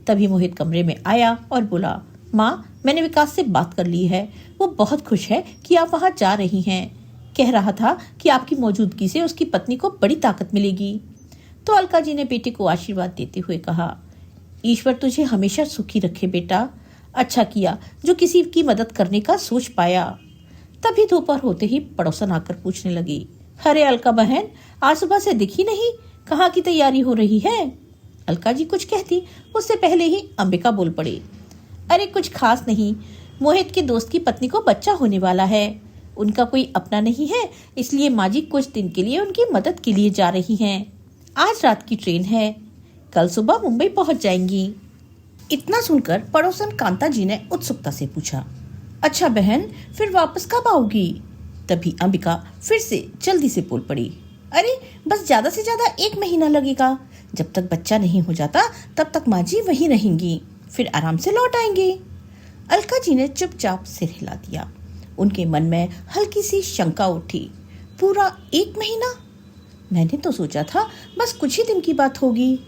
तभी मोहित कमरे में आया और बोला, माँ, मैंने विकास से बात कर ली है। वो बहुत खुश है कि आप वहाँ जा रही हैं। कह रहा था कि आपकी मौजूदगी से उसकी पत्नी को बड़ी ताकत मिलेगी। तो अलका जी ने बेटे को आशीर्वाद देते हुए कहा, ईश्वर तुझे हमेशा सुखी रखे बेटा। अच्छा किया जो किसी की मदद करने का सोच पाया। तभी दोपहर होते ही पड़ोसन आकर पूछने लगी, अरे अलका बहन, आज सुबह से दिखी नहीं, कहाँ की तैयारी हो रही है? अलका जी कुछ कहती उससे पहले ही अंबिका बोल पड़ी, अरे कुछ खास नहीं, मोहित के दोस्त की पत्नी को बच्चा होने वाला है। उनका कोई अपना नहीं है, इसलिए माँ जी कुछ दिन के लिए उनकी मदद के लिए जा रही हैं। आज रात की ट्रेन है, कल सुबह मुंबई पहुंच जाएंगी। इतना सुनकर पड़ोसन कांता जी ने उत्सुकता से पूछा, अच्छा बहन, फिर वापस कब आओगी? तभी अंबिका फिर से जल्दी से बोल पड़ी, अरे बस ज्यादा से ज्यादा 1 महीना लगेगा। जब तक बच्चा नहीं हो जाता तब तक माँ जी वहीं रहेंगी, फिर आराम से लौट आएंगे। अलका जी ने चुपचाप सिर हिला दिया। उनके मन में हल्की सी शंका उठी, पूरा 1 महीना? मैंने तो सोचा था बस कुछ ही दिन की बात होगी।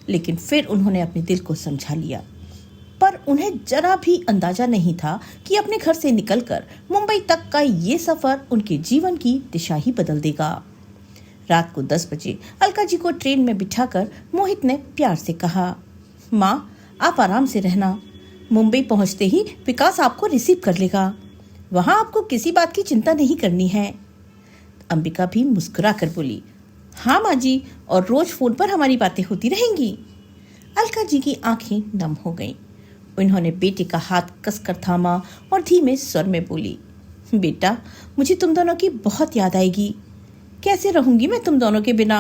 लेकिन फिर उन्होंने अपने दिल को समझा लिया। पर उन्हें जरा भी अंदाजा नहीं था कि अपने घर से निकलकर मुंबई तक का ये सफर उनके जीवन की दिशा ही बदल देगा। रात को 10 बजे अलका जी को ट्रेन में बिठाकर मोहित ने प्यार से कहा, माँ, आप आराम से रहना। मुंबई पहुंचते ही विकास आपको रिसीव कर लेगा। वहां आपको किसी बात की चिंता नहीं करनी है। अंबिका भी मुस्कुरा कर बोली, हाँ माँ जी, और रोज फोन पर हमारी बातें होती रहेंगी। अलका जी की आंखें नम हो गईं। उन्होंने बेटे का हाथ कसकर थामा और धीमे स्वर में बोली, बेटा, मुझे तुम दोनों की बहुत याद आएगी। कैसे रहूंगी मैं तुम दोनों के बिना?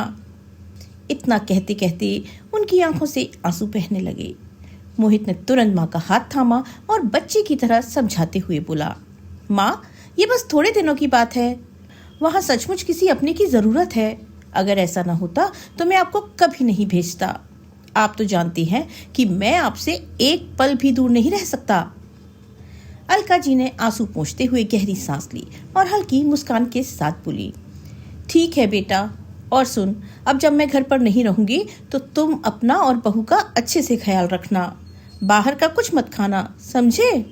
इतना कहते कहते उनकी आंखों से आंसू बहने लगे। मोहित ने तुरंत माँ का हाथ थामा और बच्चे की तरह समझाते हुए बोला, माँ, ये बस थोड़े दिनों की बात है। वहाँ सचमुच किसी अपने की जरूरत है। अगर ऐसा ना होता तो मैं आपको कभी नहीं भेजता। आप तो जानती हैं कि मैं आपसे एक पल भी दूर नहीं रह सकता। अलका जी ने आंसू पोंछते हुए गहरी सांस ली और हल्की मुस्कान के साथ बोली, ठीक है बेटा, और सुन, अब जब मैं घर पर नहीं रहूंगी तो तुम अपना और बहू का अच्छे से ख्याल रखना। बाहर का कुछ मत खाना, समझे?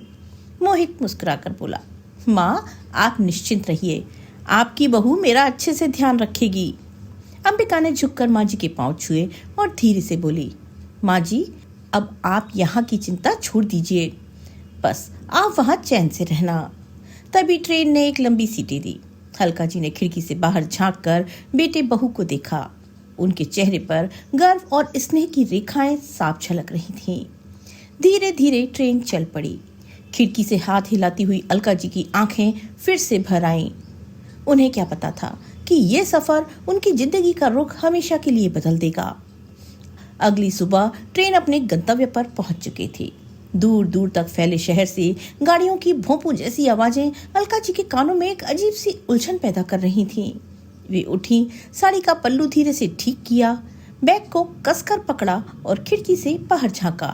मोहित मुस्कुराकर बोला, माँ, आप निश्चिंत रहिए, आपकी बहू मेरा अच्छे से ध्यान रखेगी। अंबिका ने झुककर माँ जी के पांव छुए और धीरे से बोली, माँ जी, अब आप यहाँ की चिंता छोड़ दीजिए, बस आप वहाँ चैन से रहना। तभी ट्रेन ने एक लंबी सीटी दी। अलका जी ने खिड़की से बाहर झांक कर बेटे बहू को देखा। उनके चेहरे पर गर्व और स्नेह की रेखाएं साफ झलक रही थीं। धीरे धीरे ट्रेन चल पड़ी। खिड़की से हाथ हिलाती हुई अलका जी की आंखें फिर से भर आईं। उन्हें क्या पता था कि ये सफर उनकी जिंदगी का रुख हमेशा के लिए बदल देगा। अगली सुबह ट्रेन अपने गंतव्य पर पहुंच चुकी थी। दूर दूर तक फैले शहर से गाड़ियों की भोंपू जैसी आवाजें अलका जी के कानों में एक अजीब सी उलझन पैदा कर रही थीं। वे उठी, साड़ी का पल्लू धीरे से ठीक किया, बैग को कसकर पकड़ा और खिड़की से बाहर झांका।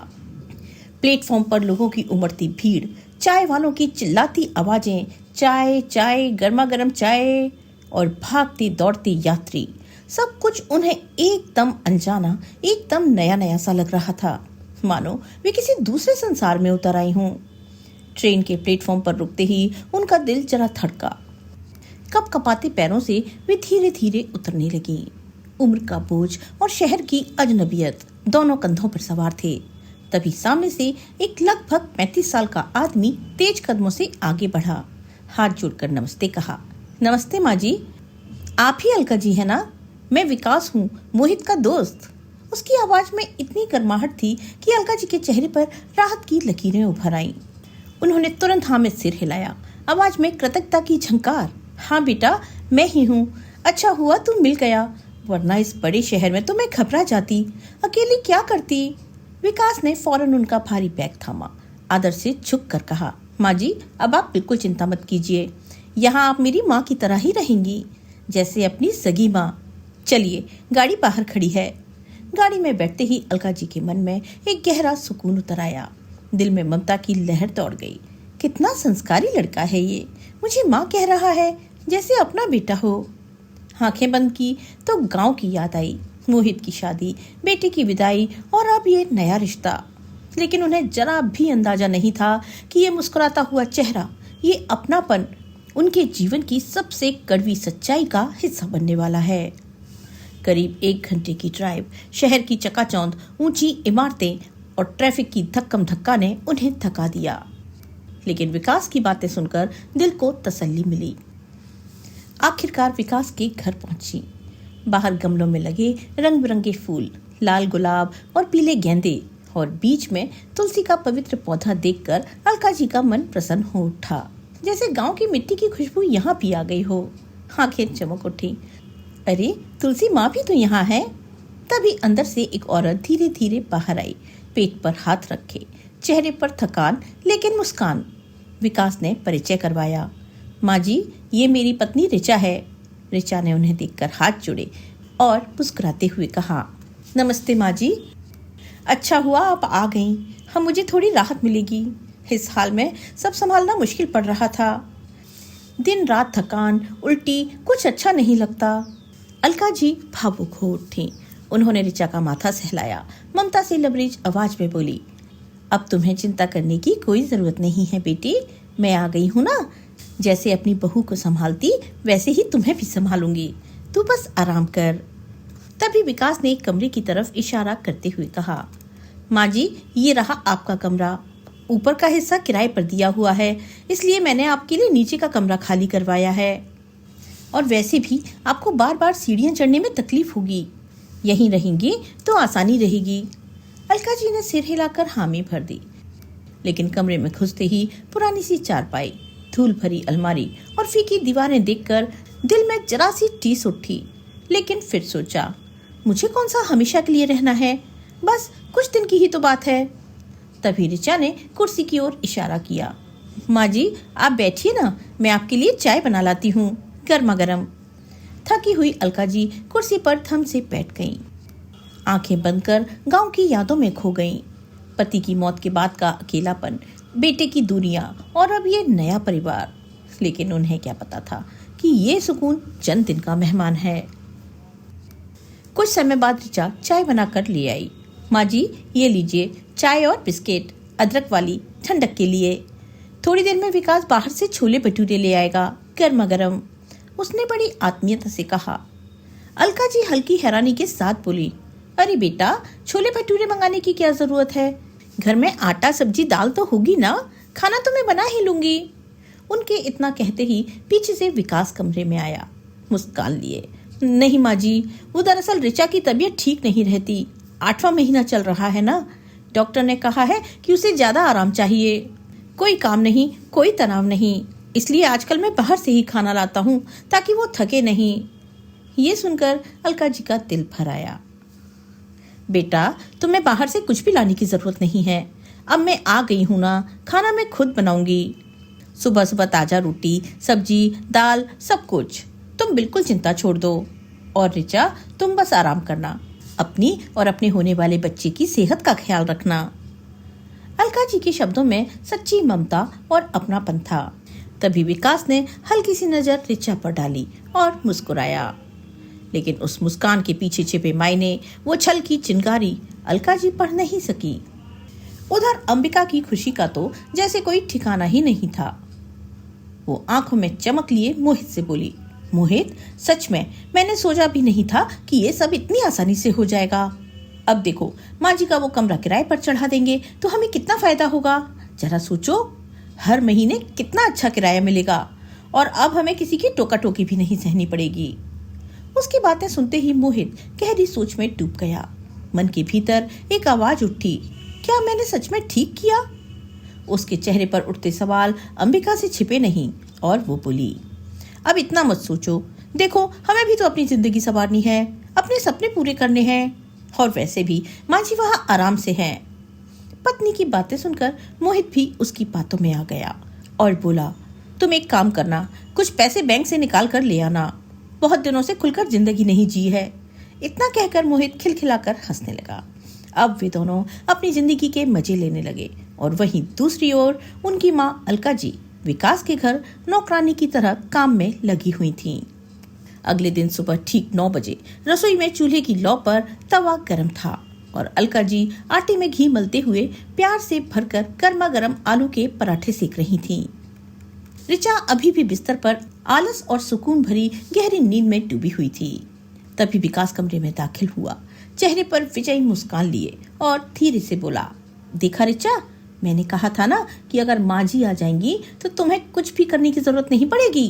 प्लेटफॉर्म पर लोगों की उमड़ती भीड़, चाय वालों की चिल्लाती आवाजें, चाय चाय, गर्मा गर्म चाय, और भागते दौड़ते यात्री, सब कुछ उन्हें एकदम अनजाना, एकदम नया नया सा लग रहा था, मानो वे किसी दूसरे संसार में उतर आई हों। ट्रेन के प्लेटफॉर्म पर रुकते ही उनका दिल जरा धड़का। कपकपाते पैरों से वे धीरे धीरे उतरने लगी। उम्र का बोझ और शहर की अजनबियत दोनों कंधों पर सवार थे। तभी सामने से एक लगभग 35 साल का आदमी तेज कदमों से आगे बढ़ा। हाथ जोड़कर नमस्ते कहा। नमस्ते माँ जी। आप ही अलका जी है ना? मैं विकास हूँ, मोहित का दोस्त। उसकी आवाज में इतनी गर्माहट थी कि अलका जी के चेहरे पर राहत की लकीरें उभर आईं। उन्होंने तुरंत हाँ में सिर हिलाया, आवाज में कृतज्ञता की झंकार। हाँ बेटा, मैं ही हूँ। अच्छा हुआ तू मिल गया, वरना इस बड़े शहर में तो मैं घबरा जाती। अकेली क्या करती? विकास ने फौरन उनका भारी बैग थामा, आदर से झुक कर कहा, माँ जी अब आप बिल्कुल चिंता मत कीजिए, यहाँ आप मेरी माँ की तरह ही रहेंगी, जैसे अपनी सगी माँ। चलिए, गाड़ी बाहर खड़ी है। गाड़ी में बैठते ही अलका जी के मन में एक गहरा सुकून उतर आया। दिल में ममता की लहर दौड़ गई। कितना संस्कारी लड़का है ये, मुझे माँ कह रहा है, जैसे अपना बेटा हो। आंखें बंद की तो गांव की याद आई, मोहित की शादी, बेटे की विदाई और अब ये नया रिश्ता। लेकिन उन्हें जरा भी अंदाजा नहीं था कि ये मुस्कुराता हुआ चेहरा, ये अपनापन उनके जीवन की सबसे कड़वी सच्चाई का हिस्सा बनने वाला है। करीब 1 घंटे की ड्राइव, शहर की चकाचौंध, ऊंची इमारतें और ट्रैफिक की धक्कम धक्का ने उन्हें थका दिया। लेकिन विकास की बातें सुनकर दिल को तसल्ली मिली। आखिरकार विकास के घर पहुंची। बाहर गमलों में लगे रंग बिरंगे फूल, लाल गुलाब और पीले गेंदे, और बीच में तुलसी का पवित्र पौधा देखकर अलका जी का मन प्रसन्न हो उठा, जैसे गांव की मिट्टी की खुशबू यहाँ भी आ गई हो। आंखें चमक उठी। अरे, तुलसी माँ भी तो यहाँ है। तभी अंदर से एक औरत धीरे धीरे बाहर आई, पेट पर हाथ रखे, चेहरे पर थकान लेकिन मुस्कान। विकास ने परिचय करवाया। माँ जी, ये मेरी पत्नी ऋचा है। ऋचा ने उन्हें देखकर हाथ जोड़े और मुस्कुराते हुए कहा, नमस्ते माँ जी। अच्छा हुआ आप आ गईं, हम मुझे थोड़ी राहत मिलेगी। इस हाल में सब संभालना मुश्किल पड़ रहा था। दिन रात थकान, उल्टी, कुछ अच्छा नहीं लगता। अलका जी भावुक हो उठी। उन्होंने ऋचा का माथा सहलाया, ममता से लबरेज आवाज में बोली, अब तुम्हें चिंता करने की कोई जरूरत नहीं है बेटी, मैं आ गई हूँ ना। जैसे अपनी बहू को संभालती वैसे ही तुम्हें भी संभालूंगी, तू बस आराम कर। तभी विकास ने एक कमरे की तरफ इशारा करते हुए कहा, माँ जी ये रहा आपका कमरा। ऊपर का हिस्सा किराए पर दिया हुआ है, इसलिए मैंने आपके लिए नीचे का कमरा खाली करवाया है। और वैसे भी आपको बार बार सीढ़ियां चढ़ने में तकलीफ होगी, यहीं रहेंगी तो आसानी रहेगी। अलका जी ने सिर हिलाकर हामी भर दी। लेकिन कमरे में घुसते ही पुरानी सी चारपाई, धूल भरी अलमारी और फीकी दीवारें देखकर दिल में जरा सी टीस उठी। लेकिन फिर सोचा, मुझे कौन सा हमेशा के लिए रहना है, बस कुछ दिन की ही तो बात है। तभी ऋचा ने कुर्सी की ओर इशारा किया। माँ जी आप बैठिए ना, मैं आपके लिए चाय बना लाती हूँ, गर्मा गर्म। थकी हुई अलका जी कुर्सी पर थम से बैठ गईं। आंखें बंद कर गांव की यादों में खो गईं। पति की मौत के बाद का अकेलापन, बेटे की दूरियां और अब ये नया परिवार। लेकिन उन्हें क्या पता था कि ये सुकून चंद दिन का मेहमान है। कुछ समय बाद ऋचा चाय बनाकर ले आई। माँ जी ये लीजिए चाय और बिस्किट, अदरक वाली, ठंडक के लिए। थोड़ी देर में विकास बाहर से छोले भटूरे ले आएगा, गर्मा गर्म, उसने बड़ी आत्मीयता से कहा। अलका जी हल्की हैरानी के साथ बोली, अरे बेटा छोले भटूरे मंगाने की क्या जरूरत है, घर में आटा सब्जी दाल तो होगी ना, खाना तो मैं बना ही लूंगी। उनके इतना कहते ही पीछे से विकास कमरे में आया, मुस्कान लिए। नहीं माँ जी, वो दरअसल ऋचा की तबीयत ठीक नहीं रहती, 8वां महीना चल रहा है ना, डॉक्टर ने कहा है कि उसे ज्यादा आराम चाहिए। कोई काम नहीं, कोई तनाव नहीं, इसलिए आजकल मैं बाहर से ही खाना लाता हूँ ताकि वो थके नहीं। ये सुनकर अलका जी का दिल भर आया। बेटा तुम्हें बाहर से कुछ भी लाने की जरूरत नहीं है, अब मैं आ गई हूँ ना, खाना मैं खुद बनाऊंगी। सुबह सुबह ताजा रोटी, सब्जी, दाल, सब कुछ। तुम बिल्कुल चिंता छोड़ दो। और ऋचा तुम बस आराम करना, अपनी और अपने होने वाले बच्चे की सेहत का ख्याल रखना। अलका जी के शब्दों में सच्ची ममता और अपनापन था। तभी विकास ने हल्की सी नजर ऋचा पर डाली और मुस्कुराया। लेकिन उस मुस्कान के पीछे छिपे मायने, वो छल की चिंगारी अलका जी पढ़ नहीं सकी। उधर अंबिका की खुशी का तो जैसे कोई ठिकाना ही नहीं था। वो आंखों में चमक लिए मोहित से बोली, मोहित, सच में मैंने सोचा भी नहीं था कि ये सब इतनी आसानी से हो जाएगा। अब देखो, माँ जी का वो कमरा किराए पर चढ़ा देंगे तो हमें कितना फायदा होगा। जरा सोचो, हर महीने कितना अच्छा किराया मिलेगा और अब हमें किसी की टोका टोकी भी नहीं सहनी पड़ेगी। उसकी बातें सुनते ही मोहित गहरी सोच में डूब गया। मन के भीतर एक आवाज उठी, क्या मैंने सच में ठीक किया? उसके चेहरे पर उठते सवाल अंबिका से छिपे नहीं और वो बोली, अब इतना मत सोचो। देखो, हमें भी तो अपनी जिंदगी संवारनी है, अपने सपने पूरे करने हैं और वैसे भी माँ जी वहाँ आराम से हैं। पत्नी की बातें सुनकर मोहित भी उसकी बातों में आ गया और बोला, तुम एक काम करना, कुछ पैसे बैंक से निकाल कर ले आना। बहुत दिनों से खुलकर जिंदगी नहीं जी है। इतना कहकर मोहित खिलखिलाकर हंसने लगा। अब वे दोनों अपनी जिंदगी के मजे लेने लगे और वहीं दूसरी ओर उनकी माँ अलका जी विकास के घर नौकरानी की तरह काम में लगी हुई थीं। अगले दिन सुबह ठीक 9 बजे रसोई में चूल्हे की लौ पर तवा गर्म था और अलका जी आटे में घी मलते हुए प्यार से भरकर गर्मा गर्म आलू के पराठे सेक रही थीं। रिचा अभी भी बिस्तर पर आलस और सुकून भरी गहरी नींद में डूबी हुई थी। तभी विकास कमरे में दाखिल हुआ, चेहरे पर विजयी मुस्कान लिए और धीरे से बोला, देखा रिचा, मैंने कहा था ना कि अगर माँ जी आ जाएंगी तो तुम्हें कुछ भी करने की जरूरत नहीं पड़ेगी।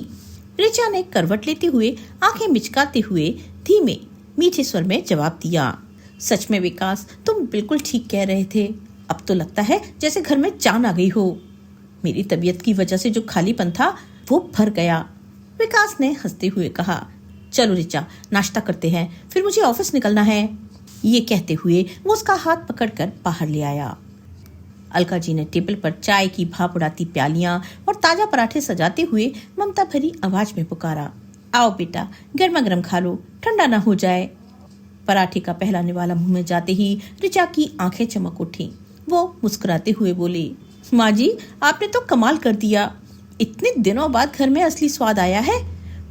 रिचा ने करवट लेते हुए आंखें मिचकाते हुए धीमे मीठे स्वर में जवाब दिया, सच में विकास, तुम बिल्कुल ठीक कह रहे थे। अब तो लगता है जैसे घर में जान आ गई हो। मेरी तबीयत की वजह से जो खालीपन था वो भर गया। विकास ने हंसते हुए कहा, चलो रिचा, नाश्ता करते हैं, फिर मुझे ऑफिस निकलना है। ये कहते हुए वो उसका हाथ पकड़कर बाहर ले आया। अलका जी ने टेबल पर चाय की भाप उड़ाती प्यालियां और ताजा पराठे सजाते हुए ममता भरी आवाज में पुकारा, आओ बेटा, गर्मा गर्म खा लो, ठंडा ना हो जाए। पराठे का पहला निवाला मुंह में जाते ही रिचा की आंखें चमक उठी। वो मुस्कुराते हुए बोली, माँ जी, आपने तो कमाल कर दिया। इतने दिनों बाद घर में असली स्वाद आया है,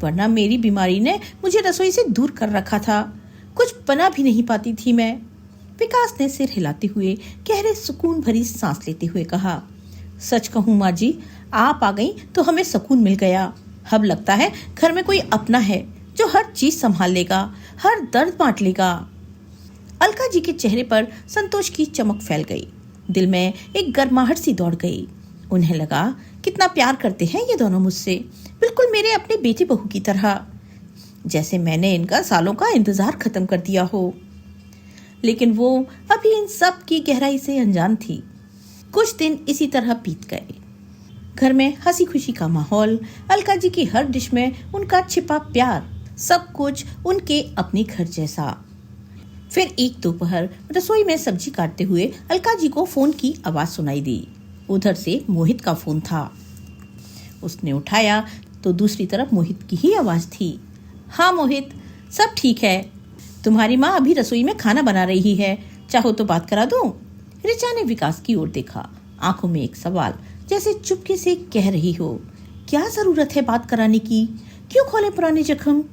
वरना मेरी बीमारी ने मुझे रसोई से दूर कर रखा था। कुछ बना भी नहीं पाती थी मैं। विकास ने सिर हिलाते हुए गहरे सुकून भरी सांस लेते हुए कहा, सच कहूँ माँ जी, आप आ गई तो हमें सुकून मिल गया। अब लगता है घर में कोई अपना है जो हर चीज संभाल लेगा, हर दर्द बांट लेगा। अलका जी के चेहरे पर संतोष की चमक फैल गई। दिल में एक गर्माहट सी दौड़ गई। उन्हें लगा, कितना प्यार करते हैं ये दोनों मुझसे, बिल्कुल मेरे अपने बेटी बहू की तरह, जैसे मैंने इनका सालों का इंतजार खत्म कर दिया हो। लेकिन वो अभी इन सब की गहराई से अनजान थी। कुछ दिन इसी तरह बीत गए। घर में हंसी खुशी का माहौल, अलका जी की हर डिश में उनका छिपा प्यार, सब कुछ उनके अपने घर जैसा। फिर एक दोपहर रसोई में सब्जी काटते हुए अलका जी को फोन की आवाज सुनाई दी। उधर से मोहित का फोन था। उसने उठाया तो दूसरी तरफ मोहित की ही आवाज थी, हाँ मोहित, सब ठीक है, तुम्हारी माँ अभी रसोई में खाना बना रही है, चाहो तो बात करा दूं? रिचा ने विकास की ओर देखा, आंखों में एक सवाल, जैसे चुपके से कह रही हो, क्या जरूरत है बात कराने की, क्यों खोले पुराने जख्म?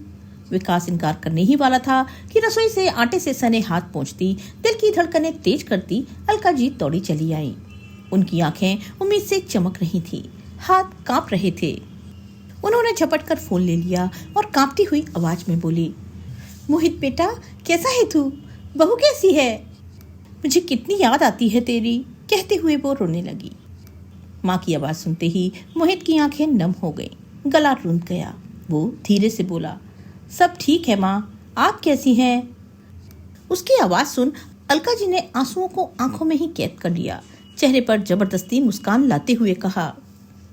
विकास इनकार करने ही वाला था कि रसोई से आटे से सने हाथ पहुंचती, दिल की धड़कनें तेज करती अलका जी दौड़ी चली आई। उनकी आंखें उम्मीद से चमक रही थी, हाथ कांप रहे थे। उन्होंने झपट कर फोन ले लिया और कांपती हुई आवाज में बोली, मोहित बेटा, कैसा है तू? बहू कैसी है? मुझे कितनी याद आती है तेरी। कहते हुए वो रोने लगी। माँ की आवाज सुनते ही मोहित की आंखें नम हो गईं, गला रुंध गया। वो धीरे से बोला, सब ठीक है माँ, आप कैसी हैं? उसकी आवाज सुन अलका जी ने आंसुओं को आंखों में ही कैद कर लिया। चेहरे पर जबरदस्ती मुस्कान लाते हुए कहा,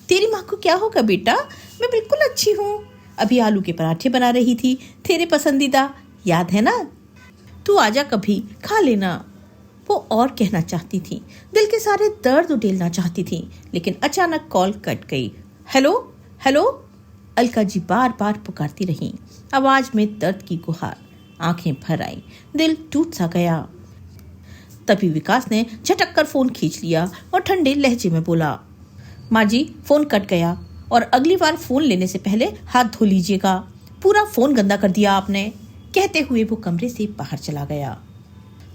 तेरी माँ को क्या होगा बेटा, मैं बिल्कुल अच्छी हूँ। अभी आलू के पराठे बना रही थी, तेरे पसंदीदा, याद है ना? तू आजा कभी, खा लेना। वो और कहना चाहती थी, दिल के सारे दर्द उडेलना चाहती थी, लेकिन अचानक कॉल कट गई। हेलो हेलो, अलका जी बार बार पुकारती रही, आवाज में दर्द की गुहार। आंखें भर आई, दिल टूट सा गया। तभी विकास ने झटक कर फोन खींच लिया और ठंडे लहजे में बोला, माँ जी, फोन कट गया और अगली बार फोन लेने से पहले हाथ धो लीजिएगा, पूरा फोन गंदा कर दिया आपने। कहते हुए वो कमरे से बाहर चला गया।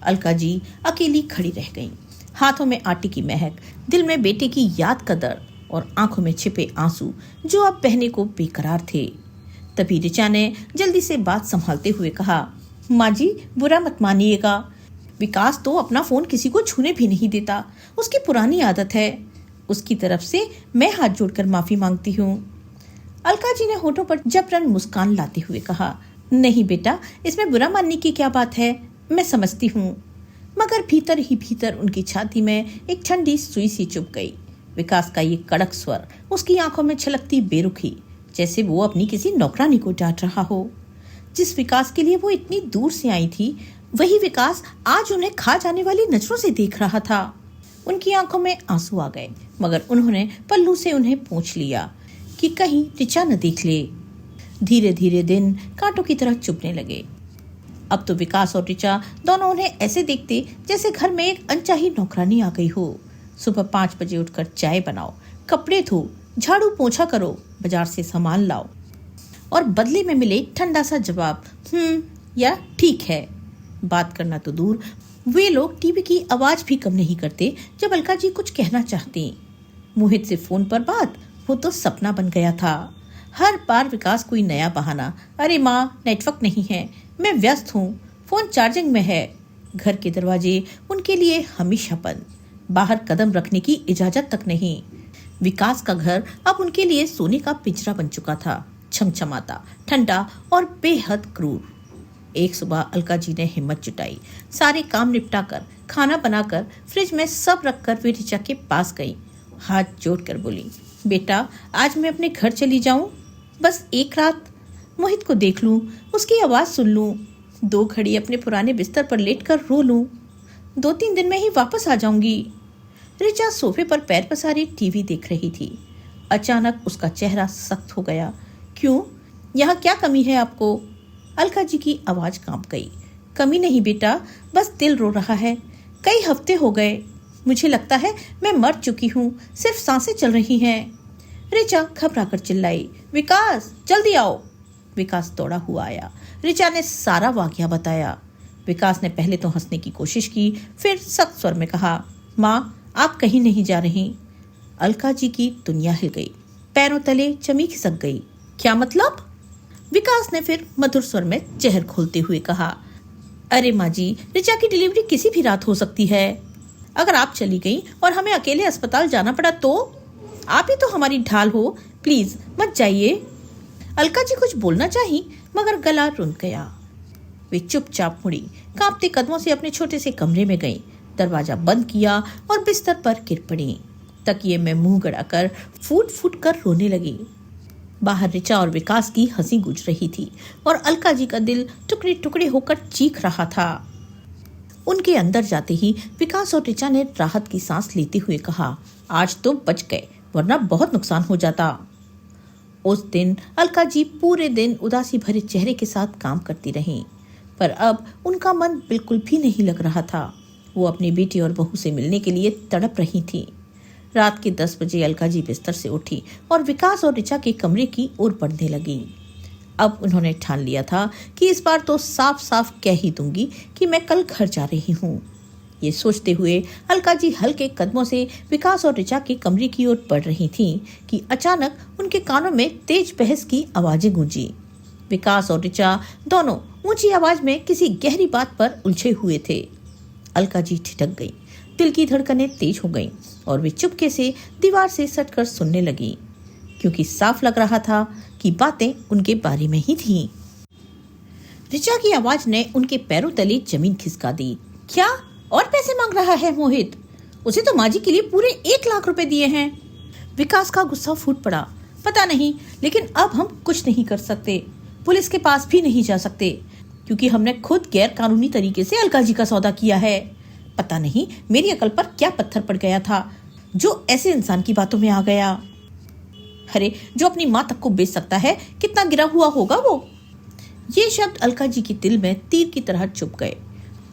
अलका जी अकेली खड़ी रह गईं, हाथों में आटे की महक, दिल में बेटे की याद का दर्द और आंखों में छिपे आंसू जो अब बहने को बेकरार थे। तभी ऋचा ने जल्दी से बात संभालते हुए कहा, माँ जी बुरा मत मानिएगा, विकास तो अपना फोन किसी को छूने भी नहीं देता, उसकी पुरानी आदत है। उसकी तरफ से मैं हाथ जोड़कर माफी मांगती हूँ। अलका जी ने होठों पर जबरन मुस्कान लाते हुए कहा, नहीं बेटा, इसमें बुरा मानने की क्या बात है, मैं समझती हूँ। मगर भीतर ही भीतर उनकी छाती में एक ठंडी सुई सी चुभ गई। विकास का ये कड़क स्वर, उसकी आंखों में छलकती बेरुखी, जैसे वो अपनी किसी नौकरानी को डांट रहा हो। जिस विकास के लिए वो इतनी दूर से आई थी, वही विकास आज उन्हें खा जाने वाली नजरों से देख रहा था। उनकी आंखों में आंसू आ गए, मगर उन्होंने पल्लू से उन्हें पोंछ लिया कि कहीं ऋचा न देख ले। धीरे धीरे दिन कांटों की तरह चुभने लगे। अब तो विकास और ऋचा दोनों उन्हें ऐसे देखते जैसे घर में एक अनचाही नौकरानी आ गई हो। सुबह 5 बजे उठकर चाय बनाओ, कपड़े धो, झाड़ू पोछा करो, बाजार से सामान लाओ, और बदले में मिले ठंडा सा जवाब या ठीक है। बात करना तो दूर, वे लोग टीवी की आवाज भी कम नहीं करते जब अलका जी कुछ कहना चाहती। मोहित से फोन पर बात, वो तो सपना बन गया था। हर बार विकास कोई नया बहाना, अरे माँ नेटवर्क नहीं है, मैं व्यस्त हूँ, फोन चार्जिंग में है। घर के दरवाजे उनके लिए हमेशा बंद, बाहर कदम रखने की इजाजत तक नहीं। विकास का घर अब उनके लिए सोने का पिंजरा बन चुका था, छमछमाता, ठंडा और बेहद क्रूर। एक सुबह अलका जी ने हिम्मत जुटाई, सारे काम निपटाकर, खाना बनाकर, फ्रिज में सब रखकर वे ऋचा के पास गई। हाथ जोड़कर बोली, बेटा आज मैं अपने घर चली जाऊं, बस एक रात मोहित को देख लूं, उसकी आवाज सुन लूं, 2 घड़ी अपने पुराने बिस्तर पर लेटकर रो लूं, 2-3 दिन में ही वापस आ जाऊंगी। ऋचा सोफे पर पैर पसारी टीवी देख रही थी। अचानक उसका चेहरा सख्त हो गया। क्यों, यहाँ क्या कमी है आपको? अलका जी की आवाज कांप गई। कमी नहीं बेटा, बस दिल रो रहा है, कई हफ्ते हो गए, मुझे लगता है मैं मर चुकी हूँ, सिर्फ सांसें चल रही हैं। ऋचा घबराकर चिल्लाई, विकास जल्दी आओ। विकास दौड़ा हुआ आया। ऋचा ने सारा वाकया बताया। विकास ने पहले तो हंसने की कोशिश की, फिर सख्त स्वर में कहा, माँ आप कहीं नहीं जा रही। अलका जी की दुनिया हिल गई, पैरों तले जमी खिसक गई। क्या मतलब? विकास ने फिर मधुर स्वर में जहर खोलते हुए कहा, अरे माँ जी, ऋचा की डिलीवरी किसी भी रात हो सकती है। अगर आप चली गई और हमें अकेले अस्पताल जाना पड़ा तो? आप ही तो हमारी ढाल हो, प्लीज मत जाइए। अलका जी कुछ बोलना चाही, मगर गला रुंध गया। वे चुपचाप मुड़ी, कांपते कदमों से अपने छोटे से कमरे में गई, दरवाजा बंद किया और बिस्तर पर गिर पड़ी। तकिए में मुंह गड़ाकर फूट फूट कर रोने लगी। बाहर ऋचा और विकास की हंसी गूंज रही थी और अलका जी का दिल टुकड़े टुकड़े होकर चीख रहा था। उनके अंदर जाते ही विकास और ऋचा ने राहत की सांस लेते हुए कहा, आज तो बच गए, वरना बहुत नुकसान हो जाता। उस दिन अलका जी पूरे दिन उदासी भरे चेहरे के साथ काम करती रहीं, पर अब उनका मन बिल्कुल भी नहीं लग रहा था। वो अपनी बेटी और बहू से मिलने के लिए तड़प रही थी। रात के 10 बजे अलका जी बिस्तर से उठी और विकास और ऋचा के कमरे की ओर बढ़ने लगी। अब उन्होंने ठान लिया था कि इस बार तो साफ साफ कह ही दूंगी कि मैं कल घर जा रही हूँ। ये सोचते हुए अलका जी हल्के कदमों से विकास और ऋचा के कमरे की ओर बढ़ रही थीं कि अचानक उनके कानों में तेज बहस की आवाजें गूंजी। विकास और ऋचा दोनों ऊंची आवाज में किसी गहरी बात पर उलझे हुए थे। अलका जी ठिठक गई, दिल की धड़कनें तेज हो गईं और वे चुपके से दीवार से सटकर सुनने लगी, क्योंकि साफ लग रहा था कि बातें उनके बारे में ही थीं। ऋचा की आवाज ने उनके पैरों तले जमीन खिसका दी। क्या और पैसे मांग रहा है मोहित? उसे तो माजी के लिए पूरे 1 लाख रुपए दिए हैं। विकास का गुस्सा फूट पड़ा। पता नहीं, लेकिन अब हम कुछ नहीं कर सकते, पुलिस के पास भी नहीं जा सकते, क्योंकि हमने खुद गैर कानूनी तरीके से अलका जी का सौदा किया है। पता नहीं मेरी अकल पर क्या पत्थर पड़ गया था, जो ऐसे इंसान की बातों में आ गया। अरे जो अपनी माँ तक को बेच सकता है, कितना गिरा हुआ होगा वो। ये शब्द अलका जी के दिल में तीर की तरह चुभ गए।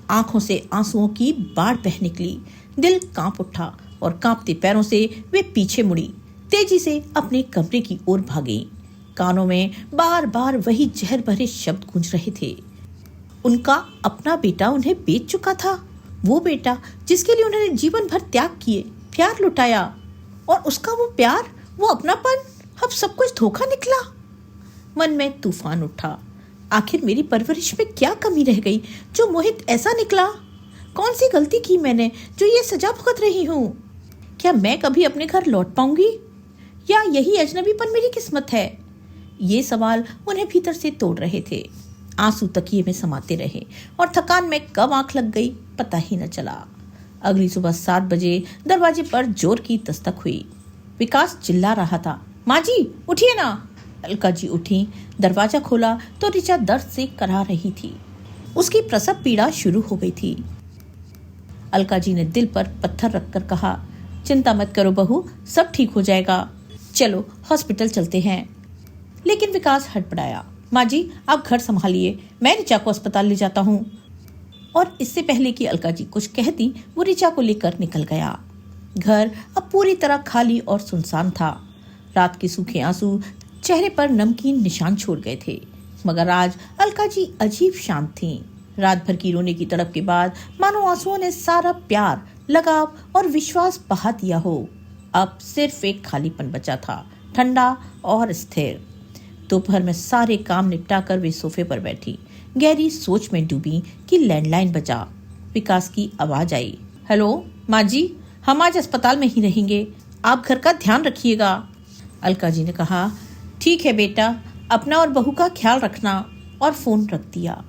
आंखों से आंसुओं की बाढ़ बह निकली। दिल कांप उठा और कांपते पैरों से वे पीछे मुड़ी, तेजी से अपने कमरे की ओर भागी। कानों में बार बार वही जहर भरे शब्द गूंज रहे थे। उनका अपना बेटा उन्हें बेच चुका था, वो बेटा जिसके लिए उन्होंने जीवन भर त्याग किए, प्यार लुटाया, और उसका वो प्यार, वो अपनापन, अब सब कुछ धोखा निकला। मन में तूफान उठा। आखिर मेरी परवरिश में क्या कमी रह गई जो मोहित ऐसा निकला? कौन सी गलती की मैंने जो ये सजा भुगत रही हूँ? क्या मैं कभी अपने घर लौट पाऊंगी या यही अजनबीपन मेरी किस्मत है? ये सवाल उन्हें भीतर से तोड़ रहे थे। आंसू तकिए में समाते रहे और थकान में कब आंख लग गई पता ही न चला। अगली सुबह 7 बजे दरवाजे पर जोर की दस्तक हुई। विकास चिल्ला रहा था, माँ जी उठिए ना। अलका जी उठी, दरवाजा खोला तो ऋचा दर्द से करा रही थी। उसकी प्रसव पीड़ा शुरू हो गई थी। अलका जी ने दिल पर पत्थर रखकर कहा, चिंता मत करो बहू, सब ठीक हो जाएगा, चलो हॉस्पिटल चलते हैं। लेकिन विकास हड़बड़ाया, माँ जी आप घर संभालिए, मैं ऋचा को अस्पताल ले जाता हूँ। और इससे पहले कि अलका जी कुछ कहती वो ऋचा को लेकर निकल गया। घर अब पूरी तरह खाली और सुनसान था। रात के सूखे आंसू चेहरे पर नमकीन निशान छोड़ गए थे, मगर आज अलका जी अजीब शांत थीं। रात भर की रोने की तड़प के बाद मानो आंसुओं ने सारा प्यार, लगाव और विश्वास बहा दिया हो। अब सिर्फ एक खालीपन बचा था, ठंडा और स्थिर। दोपहर में सारे काम निपटाकर वे सोफे पर बैठी गहरी सोच में डूबी कि लैंडलाइन बजा। विकास की आवाज आई, हेलो माँ जी, हम आज अस्पताल में ही रहेंगे, आप घर का ध्यान रखिएगा। अलका जी ने कहा, ठीक है बेटा, अपना और बहू का ख्याल रखना, और फोन रख दिया।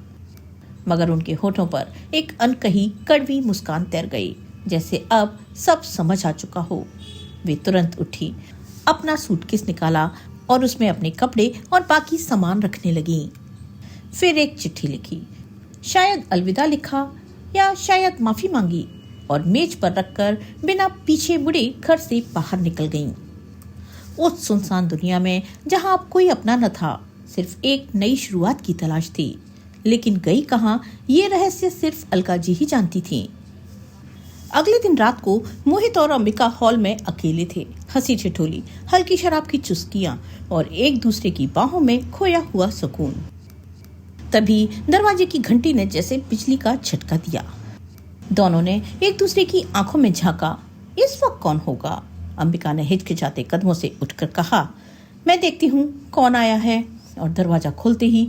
मगर उनके होठों पर एक अनकही कड़वी मुस्कान तैर गई, जैसे अब सब समझ आ चुका हो। वे तुरंत उठी, अपना सूटकेस निकाला और उसमें अपने कपड़े और बाकी सामान रखने लगी। फिर एक चिट्ठी लिखी, शायद अलविदा लिखा या शायद माफी मांगी, और मेज पर रखकर बिना पीछे मुड़े घर से बाहर निकल गईं। उस सुनसान दुनिया में जहां अब कोई अपना न था, सिर्फ एक नई शुरुआत की तलाश थी। लेकिन गई कहां, ये रहस्य सिर्फ अलका जी ही जानती थीं। अगले दिन रात को मोहित और अंबिका हॉल में अकेले थे। हंसी ठिठोली, हल्की शराब की चुस्कियां और एक दूसरे की बाहों में खोया हुआ सुकून। तभी दरवाजे की घंटी ने जैसे बिजली का झटका दिया। दोनों ने एक दूसरे की आंखों में झांका। इस वक्त कौन होगा? अंबिका ने हिचकिचाते कदमों से उठकर कहा, मैं देखती हूँ कौन आया है। और दरवाजा खोलते ही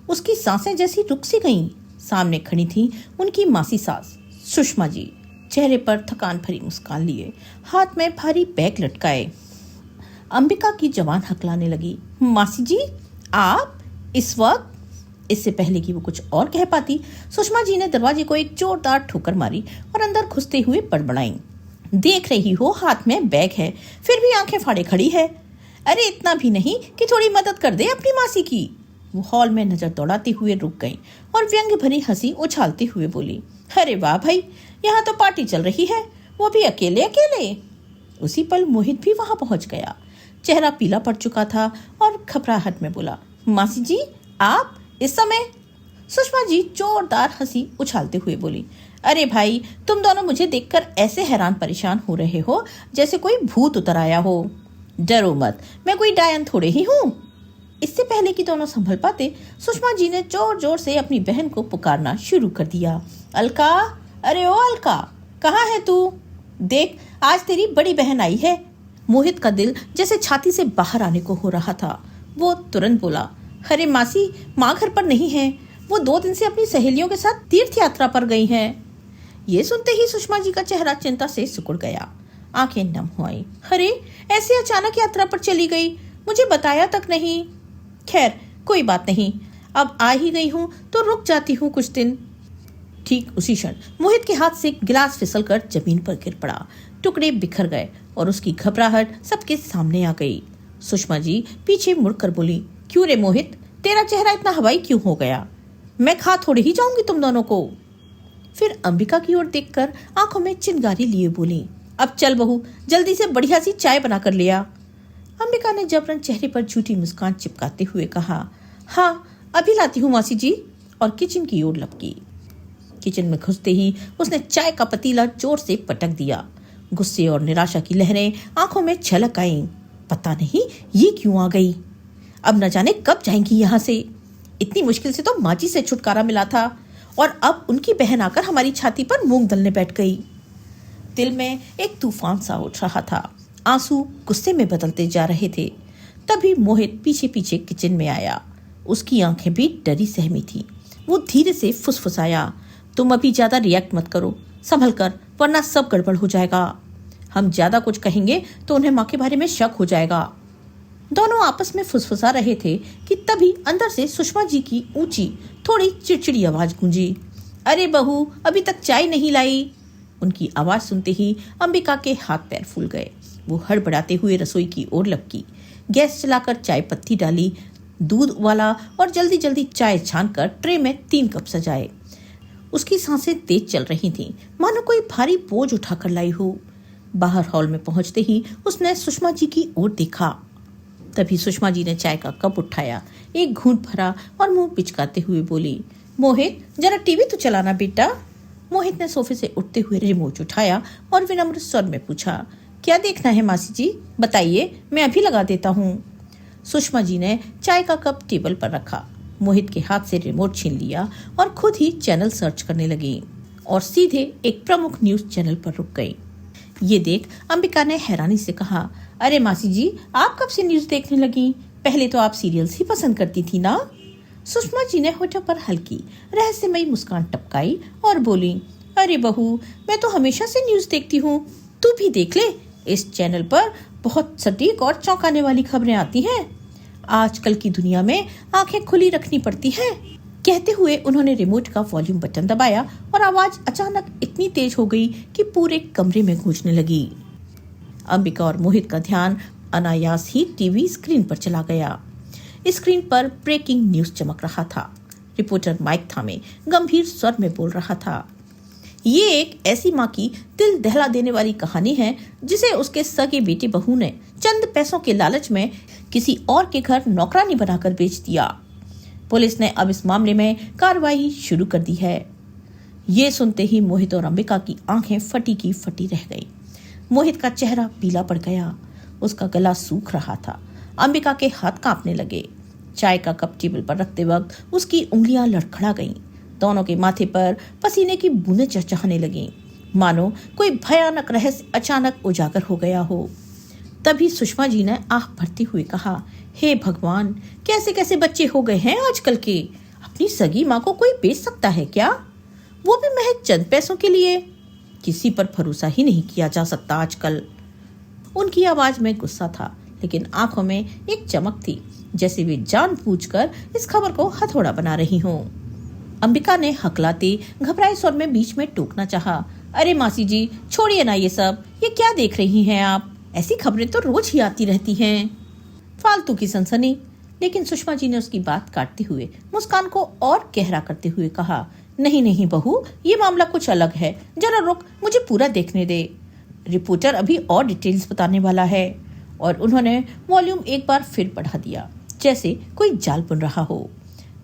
उसकी सांसें जैसी रुक सी गईं। सामने खड़ी थी उनकी मासी सास सुषमा जी, चेहरे पर थकान भरी मुस्कान लिए, हाथ में भारी बैग लटकाए। अंबिका की जवान हकलाने लगी, मासी जी आप इस वक्त? इससे पहले कि वो कुछ और कह पाती, सुषमा जी ने दरवाजे को एक जोरदार ठोकर मारी और अंदर घुसते हुए बड़बड़ाई, देख रही हो हाथ में बैग है, फिर भी आंखें फाड़े खड़ी है। अरे इतना भी नहीं कि थोड़ी मदद कर दे अपनी मासी की। वो हॉल में नजर दौड़ाते हुए रुक गई और व्यंग्य भरी हंसी उछालते हुए बोली, अरे वाह भाई, यहाँ तो पार्टी चल रही है, वो भी अकेले अकेले। उसी पल मोहित भी वहां पहुंच गया। चेहरा पीला पड़ चुका था और घबराहट में बोला, मासी जी आप इस समय? सुषमा जी जोरदार हंसी उछालते हुए बोली, अरे भाई तुम दोनों मुझे देखकर ऐसे हैरान परेशान हो रहे हो जैसे कोई भूत उतर आया हो। डरो मत, मैं कोई डायन थोड़े ही हूँ। इससे पहले कि दोनों संभल पाते, सुषमा जी ने जोर जोर से अपनी बहन को पुकारना शुरू कर दिया, अलका, अरे ओ अलका, कहाँ है तू? देख आज तेरी बड़ी बहन आई है। मोहित का दिल जैसे छाती से बाहर आने को हो रहा था। वो तुरंत बोला, अरे मासी, माँ घर पर नहीं है, वो 2 दिन से अपनी सहेलियों के साथ तीर्थ यात्रा पर गई हैं। ये सुनते ही सुषमा जी का चेहरा चिंता से सिकुड़ गया, आंखें नम हो आई। अरे ऐसे अचानक यात्रा पर चली गई, मुझे बताया तक नहीं। खैर कोई बात नहीं, अब आ ही गई हूँ तो रुक जाती हूँ कुछ दिन। ठीक उसी क्षण मोहित के हाथ से गिलास फिसलकर जमीन पर गिर पड़ा, टुकड़े बिखर गए और उसकी घबराहट सबके सामने आ गई। सुषमा जी पीछे मुड़कर बोली, क्यों रे मोहित, तेरा चेहरा इतना हवाई क्यों हो गया? मैं खा थोड़े ही जाऊंगी तुम दोनों को। फिर अंबिका की ओर देखकर आंखों में चिंगारी लिए बोली, अब चल बहू, जल्दी से बढ़िया सी चाय बना कर ले आ। अंबिका ने जबरन चेहरे पर झूठी मुस्कान चिपकाते हुए कहा, हाँ अभी लाती हूँ मासी जी, और किचन की ओर लपकी। किचन में घुसते ही उसने चाय का पतीला जोर से पटक दिया। गुस्से और निराशा की लहरें आंखों में छलक आईं। पता नहीं ये क्यों आ गई, अब न जाने कब जाएंगी यहाँ से। इतनी मुश्किल से तो माँ जी से छुटकारा मिला था और अब उनकी बहन आकर हमारी छाती पर मूंग दलने बैठ गई। दिल में एक तूफान सा उठ रहा था, आंसू गुस्से में बदलते जा रहे थे। तभी मोहित पीछे पीछे किचन में आया। उसकी आंखें भी डरी सहमी थी। वो धीरे से फुसफुसाया, तुम अभी ज्यादा रिएक्ट मत करो, संभल कर, वरना सब गड़बड़ हो जाएगा। हम ज्यादा कुछ कहेंगे तो उन्हें माँ के बारे में शक हो जाएगा। दोनों आपस में फुसफुसा रहे थे कि तभी अंदर से सुषमा जी की ऊंची थोड़ी चिड़चिड़ी आवाज गूंजी, अरे बहू, अभी तक चाय नहीं लाई। उनकी आवाज सुनते ही अंबिका के हाथ पैर फूल गए। वो हड़बड़ाते हुए रसोई की ओर लपकी, गैस चलाकर चाय पत्ती डाली, दूध उबाला और जल्दी जल्दी चाय छानकर ट्रे में 3 कप सजाए। उसकी सांसें तेज चल रही थीं, मानो कोई भारी बोझ उठाकर लाई हो। बाहर हॉल में पहुंचते ही उसने सुषमा जी की ओर देखा। तभी सुषमा जी ने चाय का कप उठाया, एक घूंट भरा और मुंह पिचकाते हुए बोली, मोहित, जरा टीवी तो चलाना बेटा। मोहित ने सोफे से उठते हुए रिमोट उठाया और विनम्र स्वर में पूछा, क्या देखना है मासी जी, बताइए, मैं अभी लगा देता हूँ। सुषमा जी ने चाय का कप टेबल पर रखा, मोहित के हाथ से रिमोट छीन लिया और खुद ही चैनल सर्च करने लगी और सीधे एक प्रमुख न्यूज चैनल पर रुक गई। ये देख अंबिका ने हैरानी से कहा, अरे मासी जी, आप कब से न्यूज देखने लगी? पहले तो आप सीरियल्स ही पसंद करती थी ना? सुषमा जी ने होठों पर हल्की रहस्यमयी मुस्कान टपकाई और बोली, अरे बहू, मैं तो हमेशा से न्यूज देखती हूँ, तू भी देख ले। इस चैनल पर बहुत सटीक और चौंकाने वाली खबरें आती हैं। आजकल की दुनिया में आंखें खुली रखनी पड़ती हैं। कहते हुए उन्होंने रिमोट का वॉल्यूम बटन दबाया और आवाज अचानक इतनी तेज हो गई कि पूरे कमरे में गूंजने लगी। अंबिका और मोहित का ध्यान अनायास ही टीवी स्क्रीन पर चला गया। स्क्रीन पर ब्रेकिंग न्यूज चमक रहा था। रिपोर्टर माइक थामे गंभीर स्वर में बोल रहा था, ये एक ऐसी माँ की दिल दहला देने वाली कहानी है जिसे उसके सगे बेटे बहू ने चंद पैसों के लालच में किसी और के घर नौकरानी बनाकर बेच दिया। पुलिस ने अब इस मामले में कार्रवाई शुरू कर दी है। ये सुनते ही मोहित और अंबिका की आंखें फटी की फटी रह गई। मोहित का चेहरा पीला पड़ गया, उसका गला सूख रहा था। अंबिका के हाथ कांपने लगे। चाय का कप टेबल पर रखते वक्त उसकी उंगलियां लड़खड़ा गईं। दोनों के माथे पर पसीने की बूंदें चहचहाने लगीं, मानो कोई भयानक रहस्य अचानक उजागर हो गया हो। तभी सुषमा जी ने आह भरते हुए कहा, हे भगवान, कैसे कैसे बच्चे हो गए हैं आजकल के। अपनी सगी माँ को कोई बेच सकता है क्या? वो भी महज चंद पैसों के लिए। किसी पर भरोसा ही नहीं किया जा सकता आजकल। उनकी आवाज में गुस्सा था, लेकिन आंखों में एक चमक थी, जैसे वे जानबूझकर इस खबर को हथौड़ा बना रही हों। अंबिका ने हकलाते घबराए स्वर में बीच में टोकना चाहा, अरे मासी जी, छोड़िए ना ये सब, ये क्या देख रही हैं आप? ऐसी खबरें तो रोज ही आती रहती हैं, फालतू की सनसनी। लेकिन सुषमा जी ने उसकी बात काटते हुए मुस्कान को और गहरा करते हुए कहा, नहीं नहीं बहू, ये मामला कुछ अलग है, जरा रुक, मुझे पूरा देखने दे। रिपोर्टर अभी और डिटेल्स बताने वाला है। और उन्होंने वॉल्यूम एक बार फिर बढ़ा दिया, जैसे कोई जाल बुन रहा हो।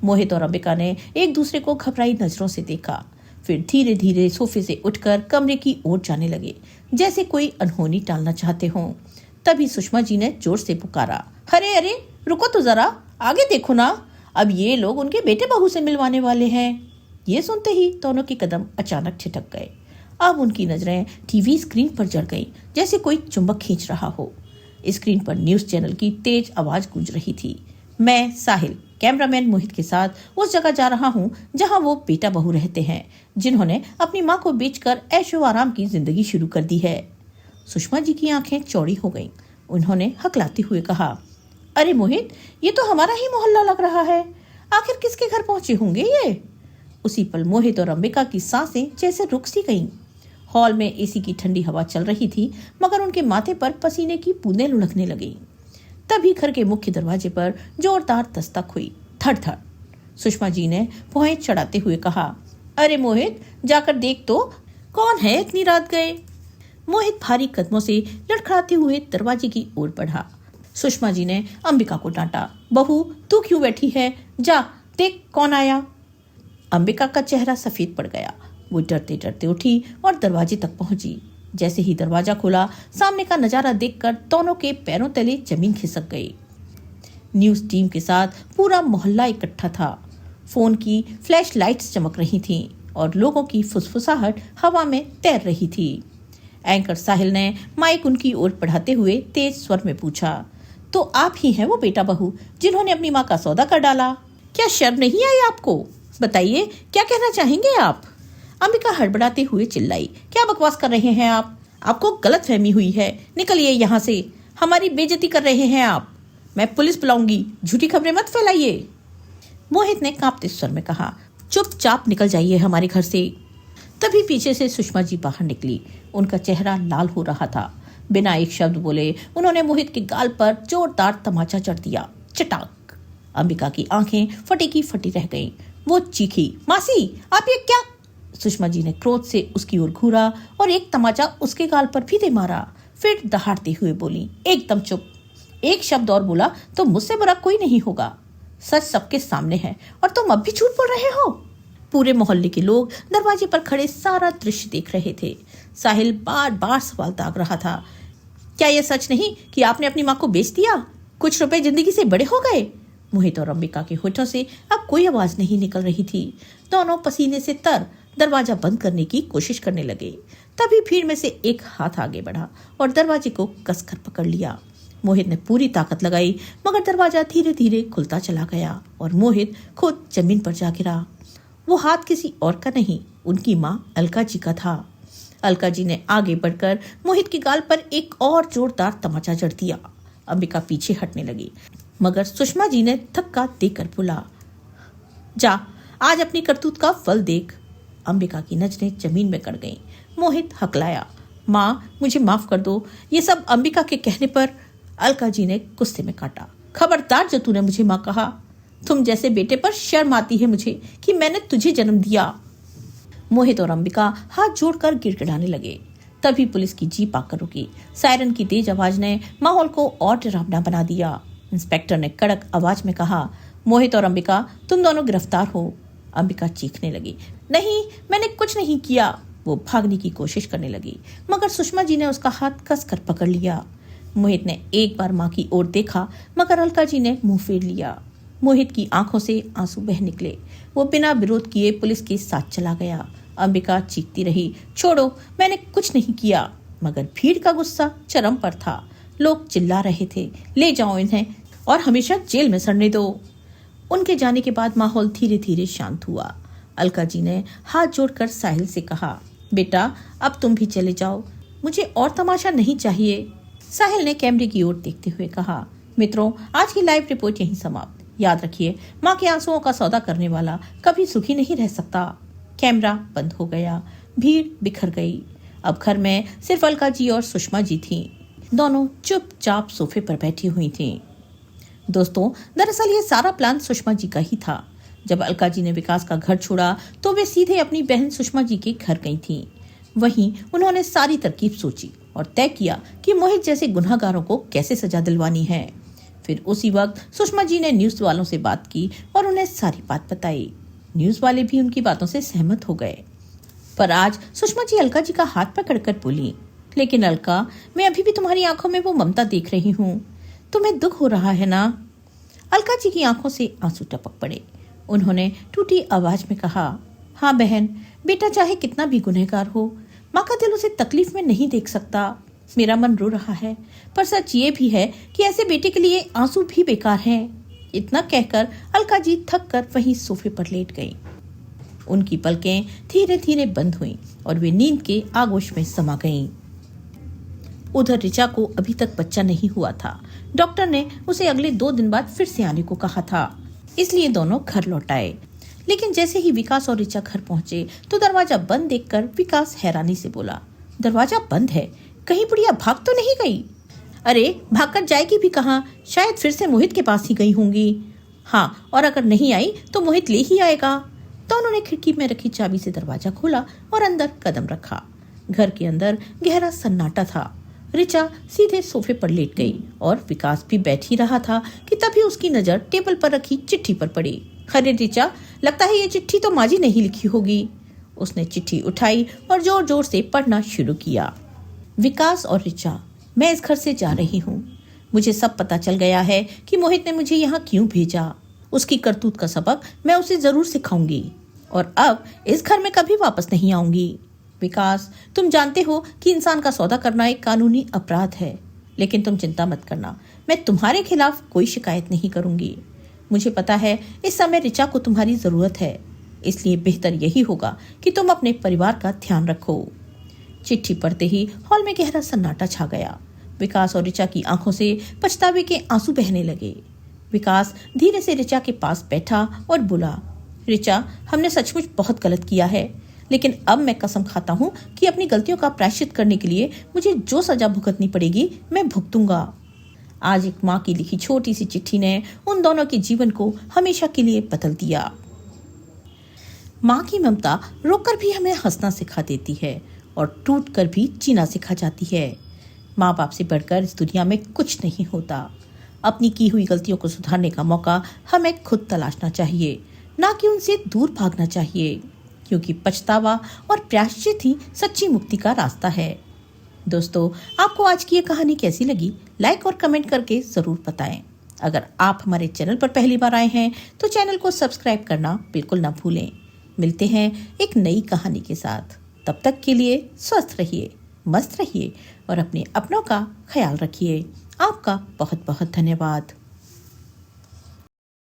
मोहित और अंबिका ने एक दूसरे को घबराई नजरों से देखा, फिर धीरे धीरे सोफे से उठकर कमरे की ओर जाने लगे, जैसे कोई अनहोनी टालना चाहते हों। तभी सुषमा जी ने जोर से पुकारा, अरे अरे, रुको तो जरा, आगे देखो ना, अब ये लोग उनके बेटे बहू से मिलवाने वाले हैं। ये सुनते ही दोनों के कदम अचानक छिटक गए। अब उनकी नजरें टीवी स्क्रीन पर जड़ गई, जैसे कोई चुंबक खींच रहा हो। स्क्रीन पर न्यूज चैनल की तेज आवाज गूंज रही थी, मैं साहिल, कैमरामैन मोहित के साथ उस जगह जा रहा हूँ जहाँ वो बेटा बहू रहते हैं, जिन्होंने अपनी माँ को बेचकर ऐशो आराम की जिंदगी शुरू कर दी है। सुषमा जी की आंखें चौड़ी हो गईं। उन्होंने हकलाते हुए कहा, अरे मोहित, ये तो हमारा ही मोहल्ला लग रहा है, आखिर किसके घर पहुंचे होंगे ये? उसी पल मोहित और अंबिका की सांसें जैसे रुक सी गईं। हॉल में एसी की ठंडी हवा चल रही थी, मगर उनके माथे पर पसीने की बूंदें लुढ़कने लगीं। तभी घर के मुख्य दरवाजे पर जोरदार दस्तक हुई, थड़ थड़। सुषमा जी ने भौहें चढ़ाते हुए कहा, अरे मोहित, जाकर देख तो, कौन है इतनी रात गए? मोहित भारी कदमों से लड़खड़ाते हुए दरवाजे की ओर बढ़ा। सुषमा जी ने अंबिका को डांटा, बहू, तू क्यों बैठी है, जा देख कौन आया। अंबिका का चेहरा सफेद पड़ गया। वो डरते डरते उठी और दरवाजे तक पहुंची। जैसे ही दरवाजा खुला, सामने का नजारा देखकर दोनों के पैरों तले जमीन खिसक गई। न्यूज टीम के साथ पूरा मोहल्ला इकट्ठा था। फोन की फ्लैश लाइट्स चमक रही थीं और लोगों की फुसफुसाहट हवा में तैर रही थी। एंकर साहिल ने माइक उनकी ओर बढ़ाते हुए तेज स्वर में पूछा, तो आप ही हैं वो बेटा बहू जिन्होंने अपनी माँ का सौदा कर डाला। क्या शर्म नहीं आई आपको? बताइए क्या कहना चाहेंगे आप? अंबिका हड़बड़ाते हुए चिल्लाई, क्या बकवास कर रहे हैं आप? आपको गलत फहमी हुई है, निकलिए यहाँ से, हमारी बेइज्जती कर रहे हैं आप। मैं पुलिस बुलाऊंगी, झूठी खबरें मत फैलाइए। मोहित ने कांपते स्वर में कहा, चुपचाप निकल जाइए हमारे घर से। तभी पीछे से सुषमा जी बाहर निकली। उनका चेहरा लाल हो रहा था। बिना एक शब्द बोले उन्होंने मोहित के गाल पर जोरदार तमाचा जड़ दिया, चटाक। अंबिका की आंखें फटी की फटी रह गईं। वो चीखी, मासी आप ये क्या? सुषमा जी ने क्रोध से उसकी ओर घूरा और एक तमाचा उसके गाल पर भी दे मारा। फिर दहाड़ते हुए बोली, एकदम चुप। एक शब्द और बोला तो मुझसे बुरा कोई नहीं होगा। सच सबके सामने है और तुम अब भी झूठ बोल रहे हो। पूरे मोहल्ले के लोग दरवाजे पर खड़े सारा दृश्य देख रहे थे। साहिल बार बार सवाल दाग रहा था, क्या यह सच नहीं कि आपने अपनी माँ को बेच दिया? कुछ रुपए जिंदगी से बड़े हो गए? मोहित और अंबिका के होठों से अब कोई आवाज नहीं निकल रही थी। दोनों पसीने से तर दरवाजा बंद करने की कोशिश करने लगे। तभी भीड़ में से एक हाथ आगे बढ़ा और दरवाजे को कसकर पकड़ लिया। मोहित ने पूरी ताकत लगाई मगर दरवाजा धीरे धीरे खुलता चला गया और मोहित खुद जमीन पर जा गिरा। वो हाथ किसी और का नहीं, उनकी माँ अलका जी का था। अलका जी ने आगे बढ़कर मोहित के गाल पर एक और जोरदार तमाचा जड़ दिया। अंबिका पीछे हटने लगी मगर सुषमा जी ने धक्का देकर बोला, जा आज अपनी करतूत का फल देख। अंबिका की नजरें जमीन में गड़ गईं। मोहित हकलाया, माँ मुझे माफ कर दो। ये सब अंबिका के कहने पर। अलका जी ने गुस्से में काटा, खबरदार जो तूने मुझे माँ कहा। तुम जैसे बेटे पर शर्म आती है मुझे कि मैंने तुझे जन्म दिया। मोहित और अंबिका हाथ जोड़कर गिड़गिड़ाने लगे। तभी पुलिस की जीप आकर रुकी। सायरन की तेज आवाज ने माहौल को और डरावना बना दिया। इंस्पेक्टर ने कड़क आवाज में कहा, मोहित और अंबिका तुम दोनों गिरफ्तार हो। अंबिका चीखने लगी, नहीं मैंने कुछ नहीं किया। वो भागने की कोशिश करने लगी मगर सुषमा जी ने उसका हाथ कसकर पकड़ लिया। मोहित ने एक बार माँ की ओर देखा मगर अलका जी ने मुंह फेर लिया। मोहित की आंखों से आंसू बह निकले। वो बिना विरोध किए पुलिस के साथ चला गया। अंबिका चीखती रही, छोड़ो मैंने कुछ नहीं किया। मगर भीड़ का गुस्सा चरम पर था। लोग चिल्ला रहे थे, ले जाओ इन्हें और हमेशा जेल में सड़ने दो। उनके जाने के बाद माहौल धीरे धीरे शांत हुआ। अलका जी ने हाथ जोड़कर साहिल से कहा, बेटा अब तुम भी चले जाओ, मुझे और तमाशा नहीं चाहिए। साहिल ने कैमरे की ओर देखते हुए कहा, मित्रों आज की लाइव रिपोर्ट यहीं समाप्त। याद रखिए माँ के आंसुओं का सौदा करने वाला कभी सुखी नहीं रह सकता। कैमरा बंद हो गया। भीड़ बिखर गई। अब घर में सिर्फ अलका जी और सुषमा जी थीं। दोनों चुपचाप सोफे पर बैठी हुई थीं। दोस्तों दरअसल ये सारा प्लान सुषमा जी का ही था। जब अलका जी ने विकास का घर छोड़ा तो वे सीधे अपनी बहन सुषमा जी के घर गई थीं। वहीं उन्होंने सारी तरकीब सोची और तय किया कि मोहित जैसे गुनहगारों को कैसे सजा दिलवानी है। फिर उसी वक्त सुषमा जी ने न्यूज वालों से बात की और उन्हें सारी बात बताई। न्यूज वाले भी उनकी बातों से सहमत हो गए। पर आज सुषमा जी अलका जी का हाथ पकड़कर बोली, लेकिन अलका मैं अभी भी तुम्हारी आंखों में वो ममता देख रही हूँ। तुम्हें दुख हो रहा है ना? अलका जी की आंखों से आंसू टपक पड़े। उन्होंने टूटी आवाज में कहा, हाँ बहन, बेटा चाहे कितना भी गुनहगार हो, माँ का दिल उसे तकलीफ में नहीं देख सकता। मेरा मन रो रहा है, पर सच ये भी है कि ऐसे बेटे के लिए आंसू भी बेकार हैं। इतना कहकर अलका जी थक कर वहीं सोफे पर लेट गई। उनकी पलकें धीरे धीरे बंद हुईं और वे नींद के आगोश में समा गईं। उधर ऋचा को अभी तक बच्चा नहीं हुआ था। डॉक्टर ने उसे अगले 2 दिन बाद फिर से आने को कहा था, इसलिए दोनों घर लौट आए। लेकिन जैसे ही विकास और ऋचा घर पहुंचे तो दरवाजा बंद देखकर विकास हैरानी से बोला, दरवाजा बंद है, कहीं बुढ़िया भाग तो नहीं गई? अरे भागकर जाएगी भी कहाँ, शायद फिर से मोहित के पास ही गई होंगी। हाँ, और अगर नहीं आई तो मोहित ले ही आएगा। तो उन्होंने खिड़की में रखी चाबी से दरवाजा खोला और अंदर कदम रखा। घर के अंदर गहरा सन्नाटा था। ऋचा सीधे सोफे पर लेट गई और विकास भी बैठ ही रहा था कि तभी उसकी नजर टेबल पर रखी चिट्ठी पर पड़ी। अरे ऋचा, लगता है ये चिट्ठी तो माँ जी ने ही लिखी होगी। उसने चिट्ठी उठाई और जोर जोर से पढ़ना शुरू किया। विकास और ऋचा, मैं इस घर से जा रही हूँ। मुझे सब पता चल गया है कि मोहित ने मुझे यहाँ क्यों भेजा। उसकी करतूत का सबक मैं उसे जरूर सिखाऊंगी और अब इस घर में कभी वापस नहीं आऊंगी। विकास, तुम जानते हो कि इंसान का सौदा करना एक कानूनी अपराध है। लेकिन तुम चिंता मत करना, मैं तुम्हारे खिलाफ कोई शिकायत नहीं करूंगी। मुझे पता है इस समय ऋचा को तुम्हारी जरूरत है, इसलिए बेहतर यही होगा कि तुम अपने परिवार का ध्यान रखो। चिट्ठी पढ़ते ही हॉल में गहरा सन्नाटा छा गया। विकास और ऋचा की आंखों से पछतावे के आंसू बहने लगे। विकास धीरे से ऋचा के पास बैठा और बोला, ऋचा, हमने सचमुच बहुत गलत किया है, लेकिन अब मैं कसम खाता हूँ कि अपनी गलतियों का प्रायश्चित करने के लिए मुझे जो सजा भुगतनी पड़ेगी मैं भुगतूंगा। आज एक माँ की लिखी छोटी सी चिट्ठी ने उन दोनों के जीवन को हमेशा के लिए बदल दिया। माँ की ममता रोकर भी हमें हंसना सिखा देती है और टूट कर भी जीना सिखा जाती है। माँ बाप से बढ़कर इस दुनिया में कुछ नहीं होता। अपनी की हुई गलतियों को सुधारने का मौका हमें खुद तलाशना चाहिए, ना कि उनसे दूर भागना चाहिए, क्योंकि पछतावा और प्रायश्चित ही सच्ची मुक्ति का रास्ता है। दोस्तों, आपको आज की ये कहानी कैसी लगी? लाइक और कमेंट करके जरूर बताएं। अगर आप हमारे चैनल पर पहली बार आए हैं तो चैनल को सब्सक्राइब करना बिल्कुल ना भूलें। मिलते हैं एक नई कहानी के साथ। तब तक के लिए स्वस्थ रहिए, मस्त रहिए और अपने अपनों का ख्याल रखिए। आपका बहुत बहुत धन्यवाद।